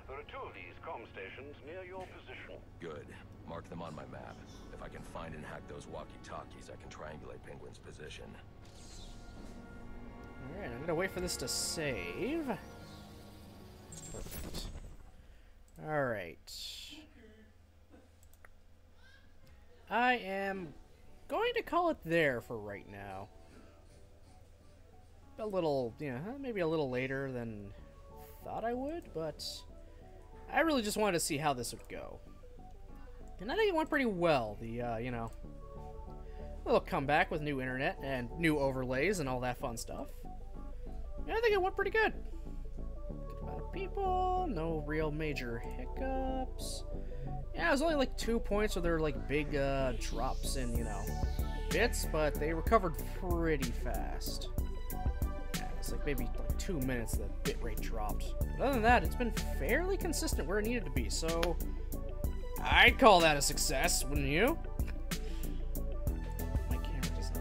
Speaker 11: There are 2 of these comm stations near your position.
Speaker 4: Good. Mark them on my map. If I can find and hack those walkie-talkies, I can triangulate Penguin's position.
Speaker 1: Alright, I'm gonna wait for this to save. Alright. I am going to call it there for right now. A little, you know, maybe a little later than thought I would, but I really just wanted to see how this would go. And I think it went pretty well. The, you know, little comeback with new internet and new overlays and all that fun stuff. Yeah, I think it went pretty good. Good amount of people, no real major hiccups. Yeah, it was only like 2 points where there were like big drops in, you know, bits, but they recovered pretty fast. Yeah, it was like maybe like 2 minutes the bitrate dropped. But other than that, it's been fairly consistent where it needed to be, so I'd call that a success, wouldn't you? My camera just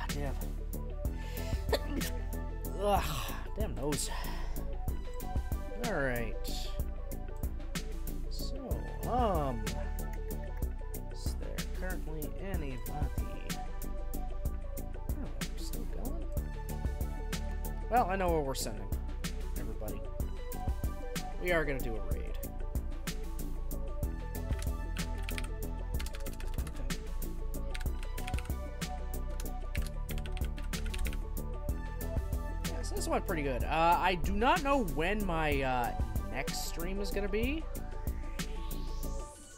Speaker 1: damn. Damn nose. Alright. So, is there currently anybody? Oh, we're still going? Well, I know where we're sending everybody. We are gonna do a raid. This went pretty good. I do not know when my next stream is going to be.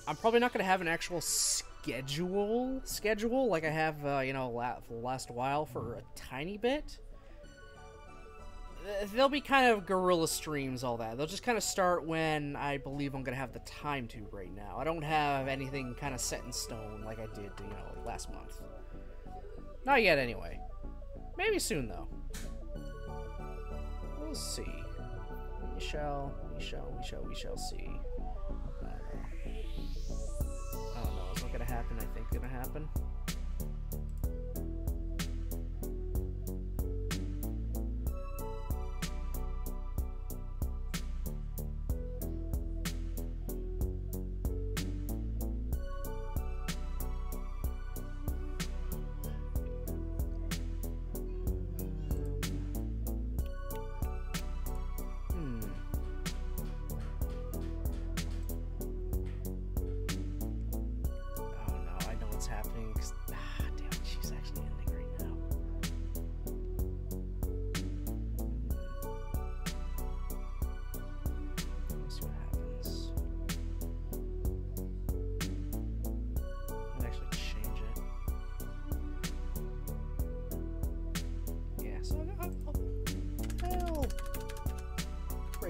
Speaker 1: I'm probably not going to have an actual schedule like I have, you know, for the last while for a tiny bit. They'll be kind of guerrilla streams, all that. They'll just kind of start when I believe I'm going to have the time to right now. I don't have anything kind of set in stone like I did, you know, last month. Not yet, anyway. Maybe soon, though. We'll see. We shall see. I don't know. Is what gonna happen? I think gonna happen.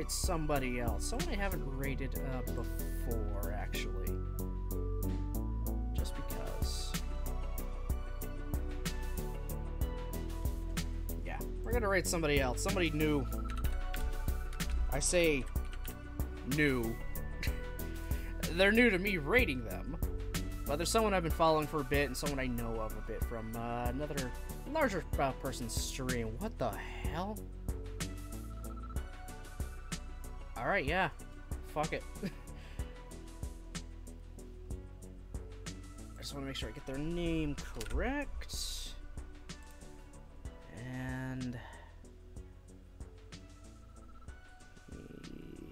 Speaker 1: Somebody else. Someone I haven't rated before, actually. Just because. Yeah, we're gonna rate somebody else. Somebody new. I say new. They're new to me rating them. But there's someone I've been following for a bit and someone I know of a bit from another larger person's stream. What the hell? Alright, yeah. Fuck it. I just want to make sure I get their name correct. And...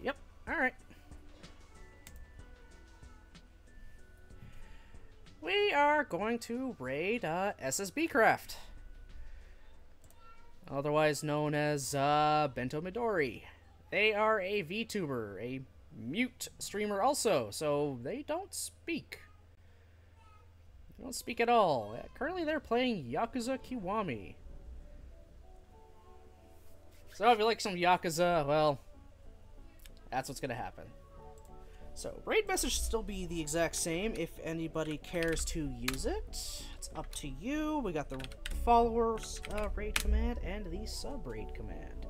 Speaker 1: Yep. Alright. We are going to raid SSB Craft. Otherwise known as Bento Midori. They are a VTuber, a mute streamer also, so they don't speak. They don't speak at all. Currently they're playing Yakuza Kiwami. So if you like some Yakuza, well, that's what's gonna happen. So, raid message should still be the exact same if anybody cares to use it. It's up to you. We got the followers raid command and the sub raid command.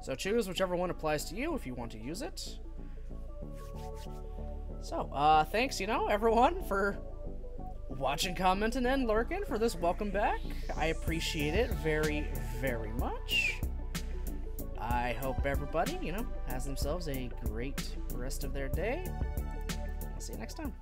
Speaker 1: So choose whichever one applies to you if you want to use it. So, thanks, you know, everyone, for watching, commenting, and lurking for this welcome back. I appreciate it very, very much. I hope everybody, you know, has themselves a great rest of their day. I'll see you next time.